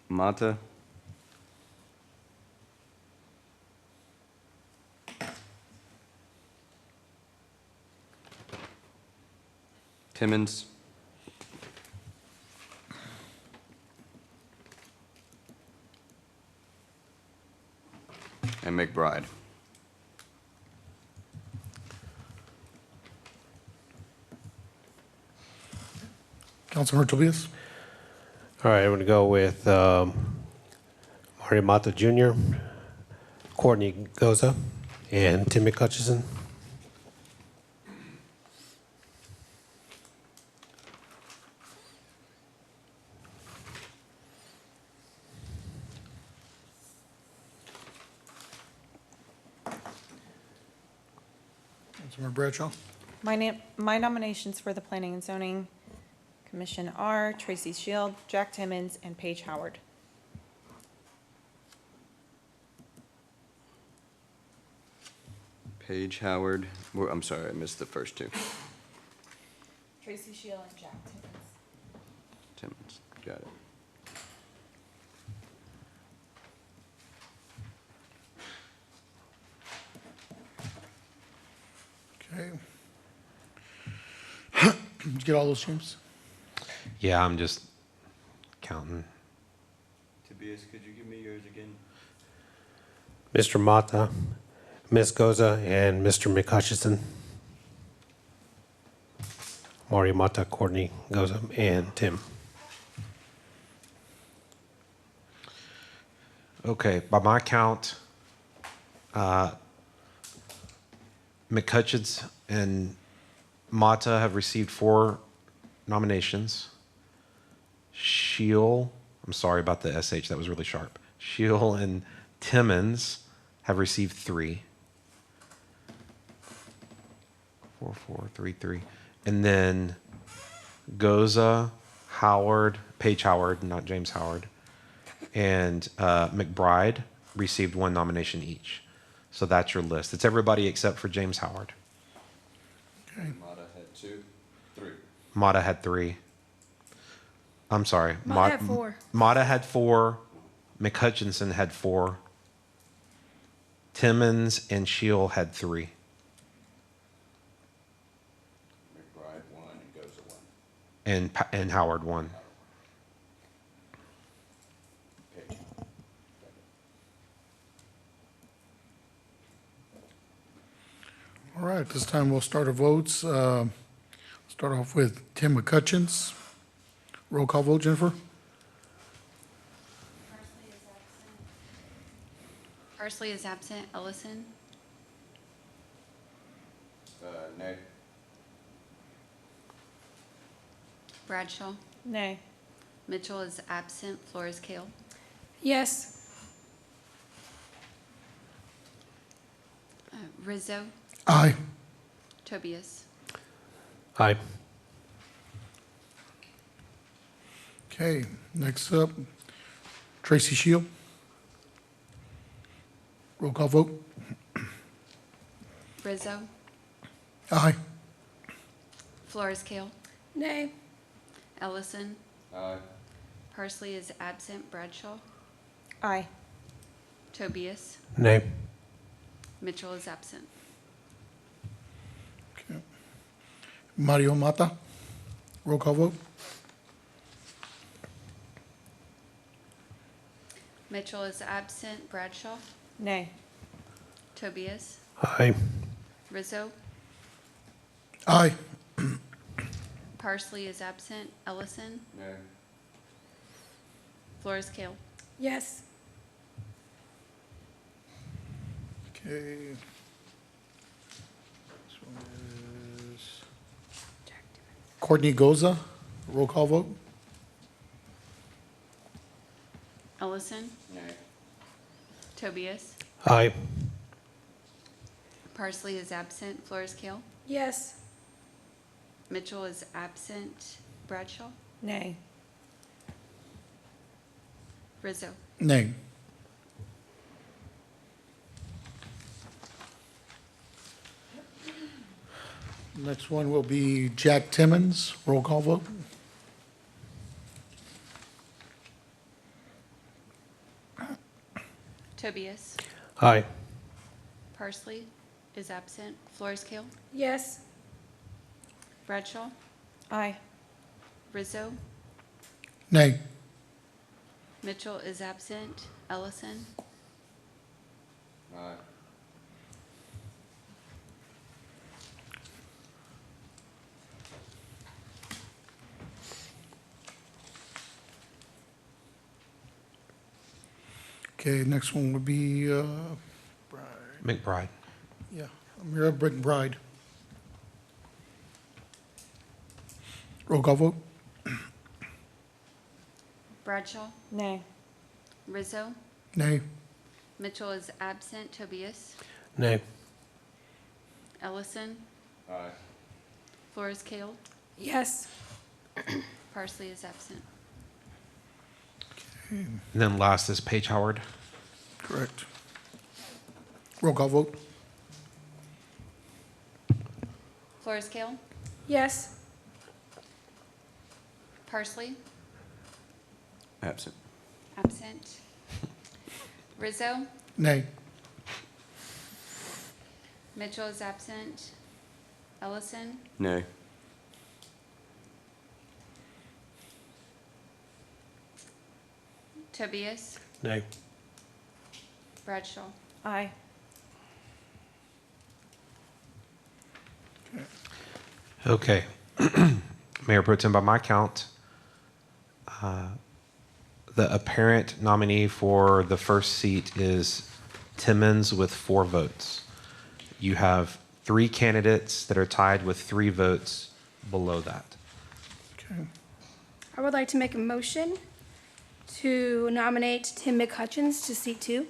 Mata. Timmons. And McBride. Councilman Tobias? All right, I'm going to go with Mario Mata Jr., Courtney Goza, and Timmy Hutchison. Councilman Bradshaw? My nominations for the Planning and Zoning Commission are Tracy Shield, Jack Timmons, and Paige Howard. Paige Howard. Well, I'm sorry, I missed the first two. Tracy Shield and Jack Timmons. Timmons, got it. Okay. Did you get all those, James? Yeah, I'm just counting. Tobias, could you give me yours again? Mr. Mata, Ms. Goza, and Mr. McHutchison. Mario Mata, Courtney Goza, and Tim. Okay, by my count, McCutcheons and Mata have received 4 nominations. Shield, I'm sorry about the SH, that was really sharp. Shield and Timmons have received 3. 4, 4, 3, 3. and then Goza, Howard, Paige Howard, not James Howard, and McBride received one nomination each. So that's your list. It's everybody except for James Howard. Mata had 2, 3. Mata had 3. I'm sorry. Mata had 4. Mata had 4. McHutchinson had 4. Timmons and Shield had 3. McBride 1 and Goza 1. And Howard 1. All right, this time we'll start our votes. Start off with Tim McCutcheons. Roll call vote, Jennifer? Parsley is absent. Ellison. Nay. Bradshaw. Nay. Mitchell is absent. Flores Kale. Yes. Rizzo. Aye. Tobias. Aye. Okay, next up, Tracy Shield. Roll call vote. Rizzo. Aye. Flores Kale. Nay. Ellison. Aye. Parsley is absent. Bradshaw. Aye. Tobias. Nay. Mitchell is absent. Mario Mata. Roll call vote. Mitchell is absent. Bradshaw. Nay. Tobias. Aye. Rizzo. Aye. Parsley is absent. Ellison. Nay. Flores Kale. Yes. Okay. This one is Courtney Goza. Roll call vote. Ellison. Nay. Tobias. Aye. Parsley is absent. Flores Kale. Yes. Mitchell is absent. Bradshaw. Nay. Rizzo. Nay. Next one will be Jack Timmons. Roll call vote. Tobias. Aye. Parsley is absent. Flores Kale. Yes. Bradshaw. Aye. Rizzo. Nay. Mitchell is absent. Ellison. Aye. Okay, next one would be, McBride. yeah, Amira McBride. Roll call vote. Bradshaw. Nay. Rizzo. Nay. Mitchell is absent. Tobias. Nay. Ellison. Aye. Flores Kale. Yes. Parsley is absent. And then last is Paige Howard. Correct. Roll call vote. Flores Kale. Yes. Parsley. Absent. Absent. Rizzo. Nay. Mitchell is absent. Ellison. Nay. Tobias. Nay. Bradshaw. Aye. Okay. Mayor Pro Tem, by my count, the apparent nominee for the first seat is Timmons with 4 votes. You have 3 candidates that are tied with 3 votes below that. Okay. I would like to make a motion to nominate Tim McHutchins to seat 2.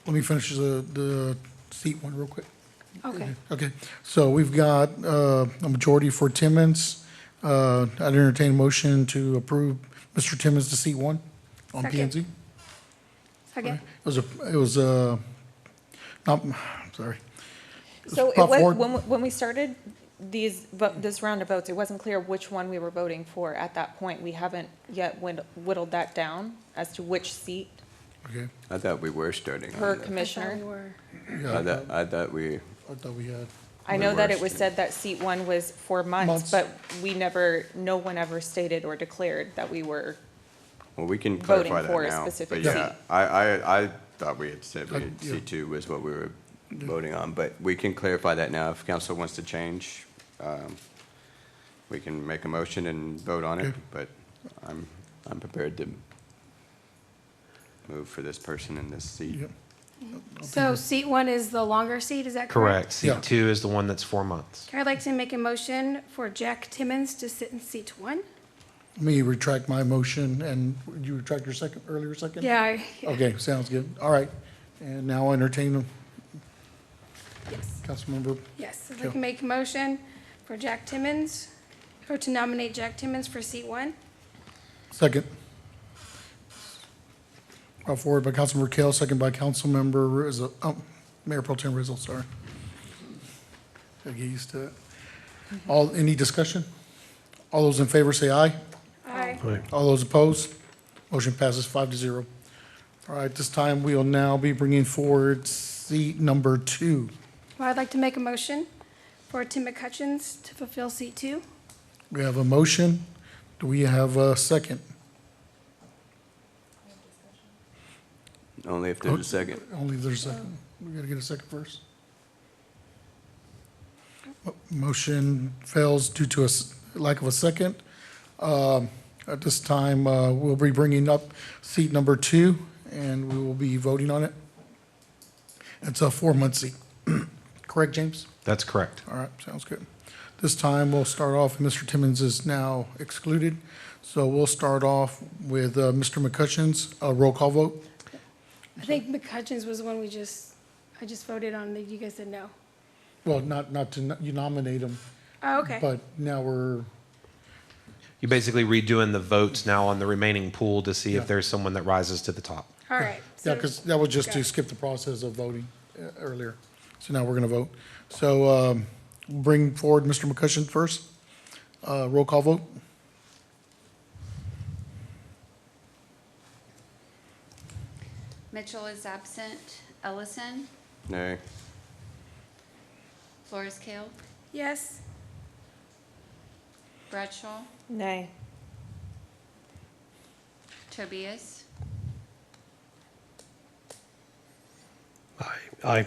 Let me finish the seat one real quick. Okay. Okay, so we've got a majority for Timmons. I'd entertain a motion to approve Mr. Timmons to seat one on P and Z. Second. It was, not, sorry. So it Brought was, forward- when we started this round of votes, it wasn't clear which one we were voting for at that point. We haven't yet whittled that down as to which seat Okay. I thought we were starting per on that. commissioner. Yeah, I thought we, I thought we had. I know that it was said that seat one was for months, Months. but no one ever stated or declared that we were, well, we can voting clarify that for a now. specific But yeah, seat. I thought we had said Yeah. C2 was what we were voting on, but we can clarify that now. If council wants to change, we can make a motion and vote on it, Okay. but I'm prepared to move for this person in this seat. Yep. So seat one is the longer seat, is that correct? Correct. Seat 2 is the one that's 4 months. I'd like to make a motion for Jack Timmons to sit in seat one. Let me retract my motion, and you retract your earlier second? Yeah. Okay, sounds good. All right, and now I'll entertain them. Yes. Councilmember, Yes, I'd Sure. like to make a motion for Jack Timmons, or to nominate Jack Timmons for seat one. second. Brought forward by Councilmember Kale, second by Councilmember Rizzo, Mayor Pro Tem Rizzo, sorry. Gotta get used to it. Any discussion? All those in favor say aye. Aye. All those opposed? Motion passes 5-0. All right, this time we will now be bringing forward seat number 2. Well, I'd like to make a motion for Tim McCutcheons to fulfill seat two. We have a motion. Do we have a second? Only if there's a second. Only if there's a second. We gotta get a second first. Motion fails due to lack of a second. At this time, we'll be bringing up seat number 2, and we will be voting on it. It's a 4-month seat. Correct, James? That's correct. All right, sounds good. This time, we'll start off, Mr. Timmons is now excluded, so we'll start off with Mr. McCutcheons, a roll call vote. I think McCutcheons was the one I just voted on, that you guys said no. Well, not to, you nominate him. Oh, okay. But now we're, You're basically redoing the votes now on the remaining pool to see Yeah. if there's someone that rises to the top. All right. yeah, because that was just to skip the process of voting earlier. So now we're going to vote. So bring forward Mr. McCutcheon first. Roll call vote. Mitchell is absent. Ellison, Nay. Flores Kale, Yes. Bradshaw, Nay. Tobias, Aye.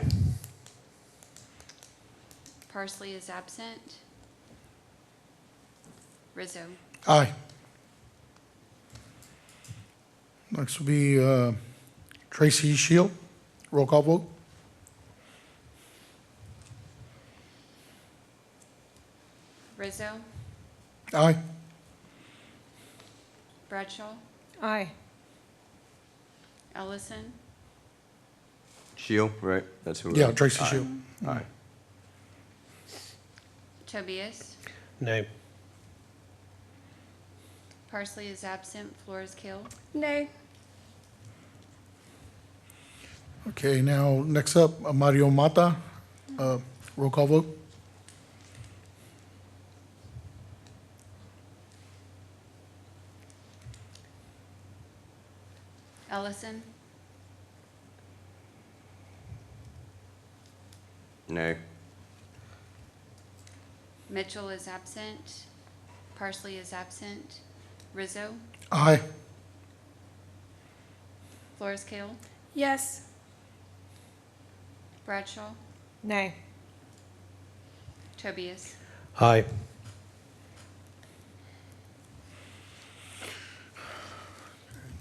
Parsley is absent. Rizzo. Aye. Next will be Tracy Shield. Roll call vote. Rizzo, Aye. Bradshaw, Aye. Ellison, Shield, right? That's who. Yeah, Tracy Aye. Shield. Aye. Tobias, Nay. Parsley is absent. Flores Kale, Nay. Okay, now, next up, Mario Mata. Roll call vote. Ellison, Nay. Mitchell is absent. Parsley is absent. Rizzo, Aye. Flores Kale, Yes. Bradshaw, Nay. Tobias. Aye.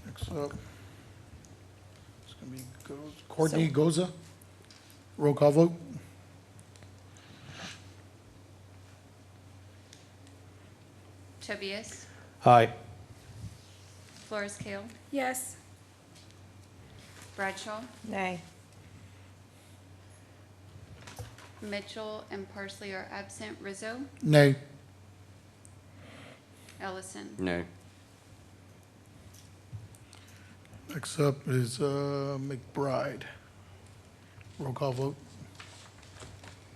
Next up, it's going to be Courtney Goza. Roll call vote. Tobias, Aye. Flores Kale, Yes. Bradshaw, Nay. Mitchell and Parsley are absent. Rizzo, Nay. Ellison. No. Next up is McBride. Roll call vote.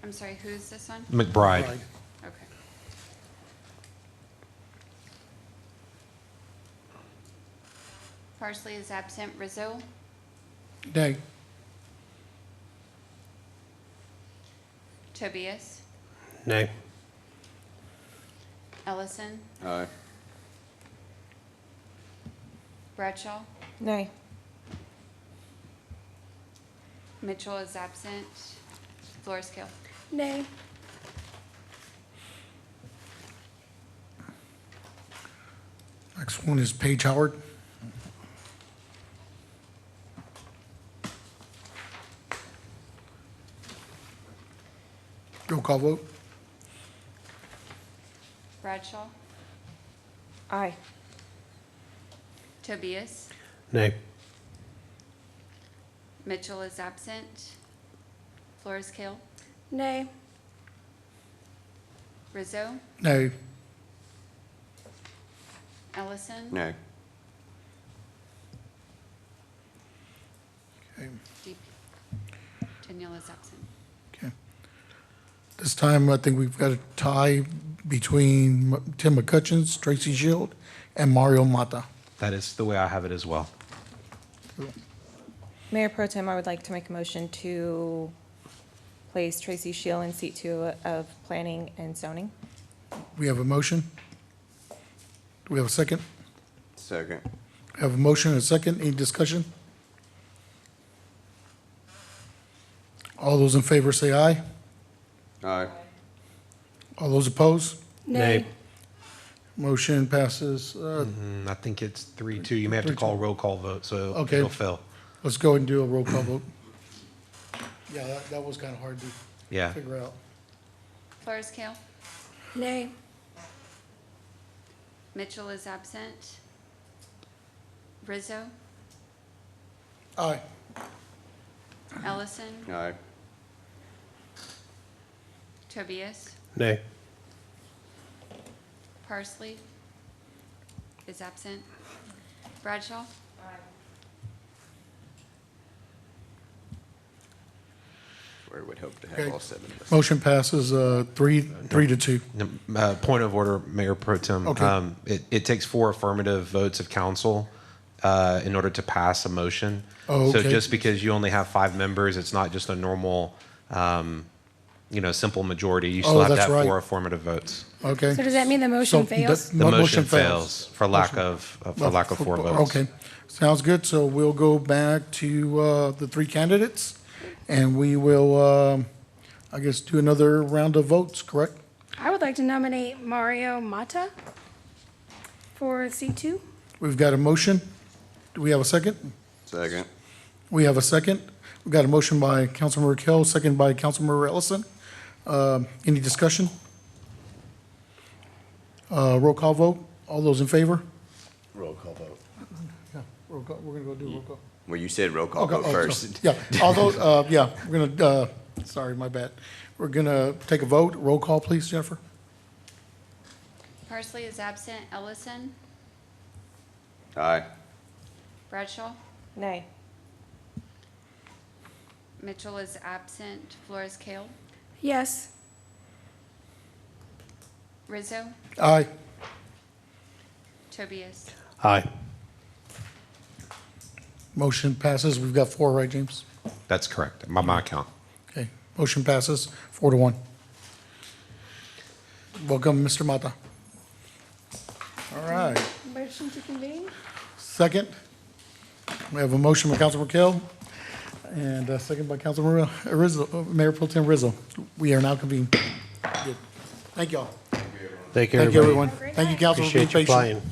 I'm sorry, who's this one? McBride. Okay. Parsley is absent. Rizzo, Nay. Tobias, Nay. Ellison, Aye. Bradshaw, Nay. Mitchell is absent. Flores Kill. Nay. Next one is Paige Howard. Roll call vote. Bradshaw, Aye. Tobias, Nay. Mitchell is absent. Flores Kill, Nay. Rizzo, Nay. Ellison, No. Okay. Danielle is absent. This time, I think we've got a tie between Tim McCutcheons, Tracy Shield, and Mario Mata. That is the way I have it as well. Mayor Pro Tem, I would like to make a motion to place Tracy Shield in seat 2 of Planning and Zoning. We have a motion. Do we have a second? Second. We have a motion and a second. Any discussion? All those in favor say aye. Aye. All those opposed? Nay. Motion passes. I think it's 3-2. You may have to call roll call vote, so Okay. it'll fail. Let's go ahead and do a roll call vote. Yeah, that was kind of hard to Yeah. figure out. Flores Kill, Nay. Mitchell is absent. Rizzo, Aye. Ellison, Aye. Tobias, Nay. Parsley is absent. Bradshaw, Where would hope to have Okay. all 7 of us. Motion passes 3-2. Point of order, Mayor Pro Tem. Okay. It takes 4 affirmative votes of council in order to pass a motion. Oh, So okay. just because you only have 5 members, it's not just a normal, simple majority. You still Oh, have to that's have right. 4 affirmative votes. Okay. So does that mean the motion fails? The motion fails for lack of 4 votes. Okay, sounds good. So we'll go back to the 3 candidates, and we will, I guess, do another round of votes, correct? I would like to nominate Mario Mata for C2. We've got a motion. Do we have a second? Second. We have a second. We've got a motion by Councilmember Kell, second by Councilmember Ellison. Any discussion? Roll call vote. All those in favor? Roll call vote. Yeah, roll call. We're gonna go do roll call. Well, you said roll call Okay, vote oh, first. Yeah, although, yeah, we're gonna, sorry, my bad. We're gonna take a vote. Roll call, please, Jennifer. Parsley is absent. Ellison, Aye. Bradshaw, Nay. Mitchell is absent. Flores Kill, Yes. Rizzo, Aye. Tobias, Aye. Motion passes. We've got 4, right, James? That's correct, by my count. Okay, motion passes 4-1. Welcome, Mr. Mata. All right, Motion to convene? second. We have a motion by Councilmember Kell and a second by Councilmember Rizzo, Mayor Pro Tem Rizzo. We are now convened. Good. Thank you all. Thank you, Thank you, everybody. everyone. Thank you, Council, for being Appreciate you patient. applying.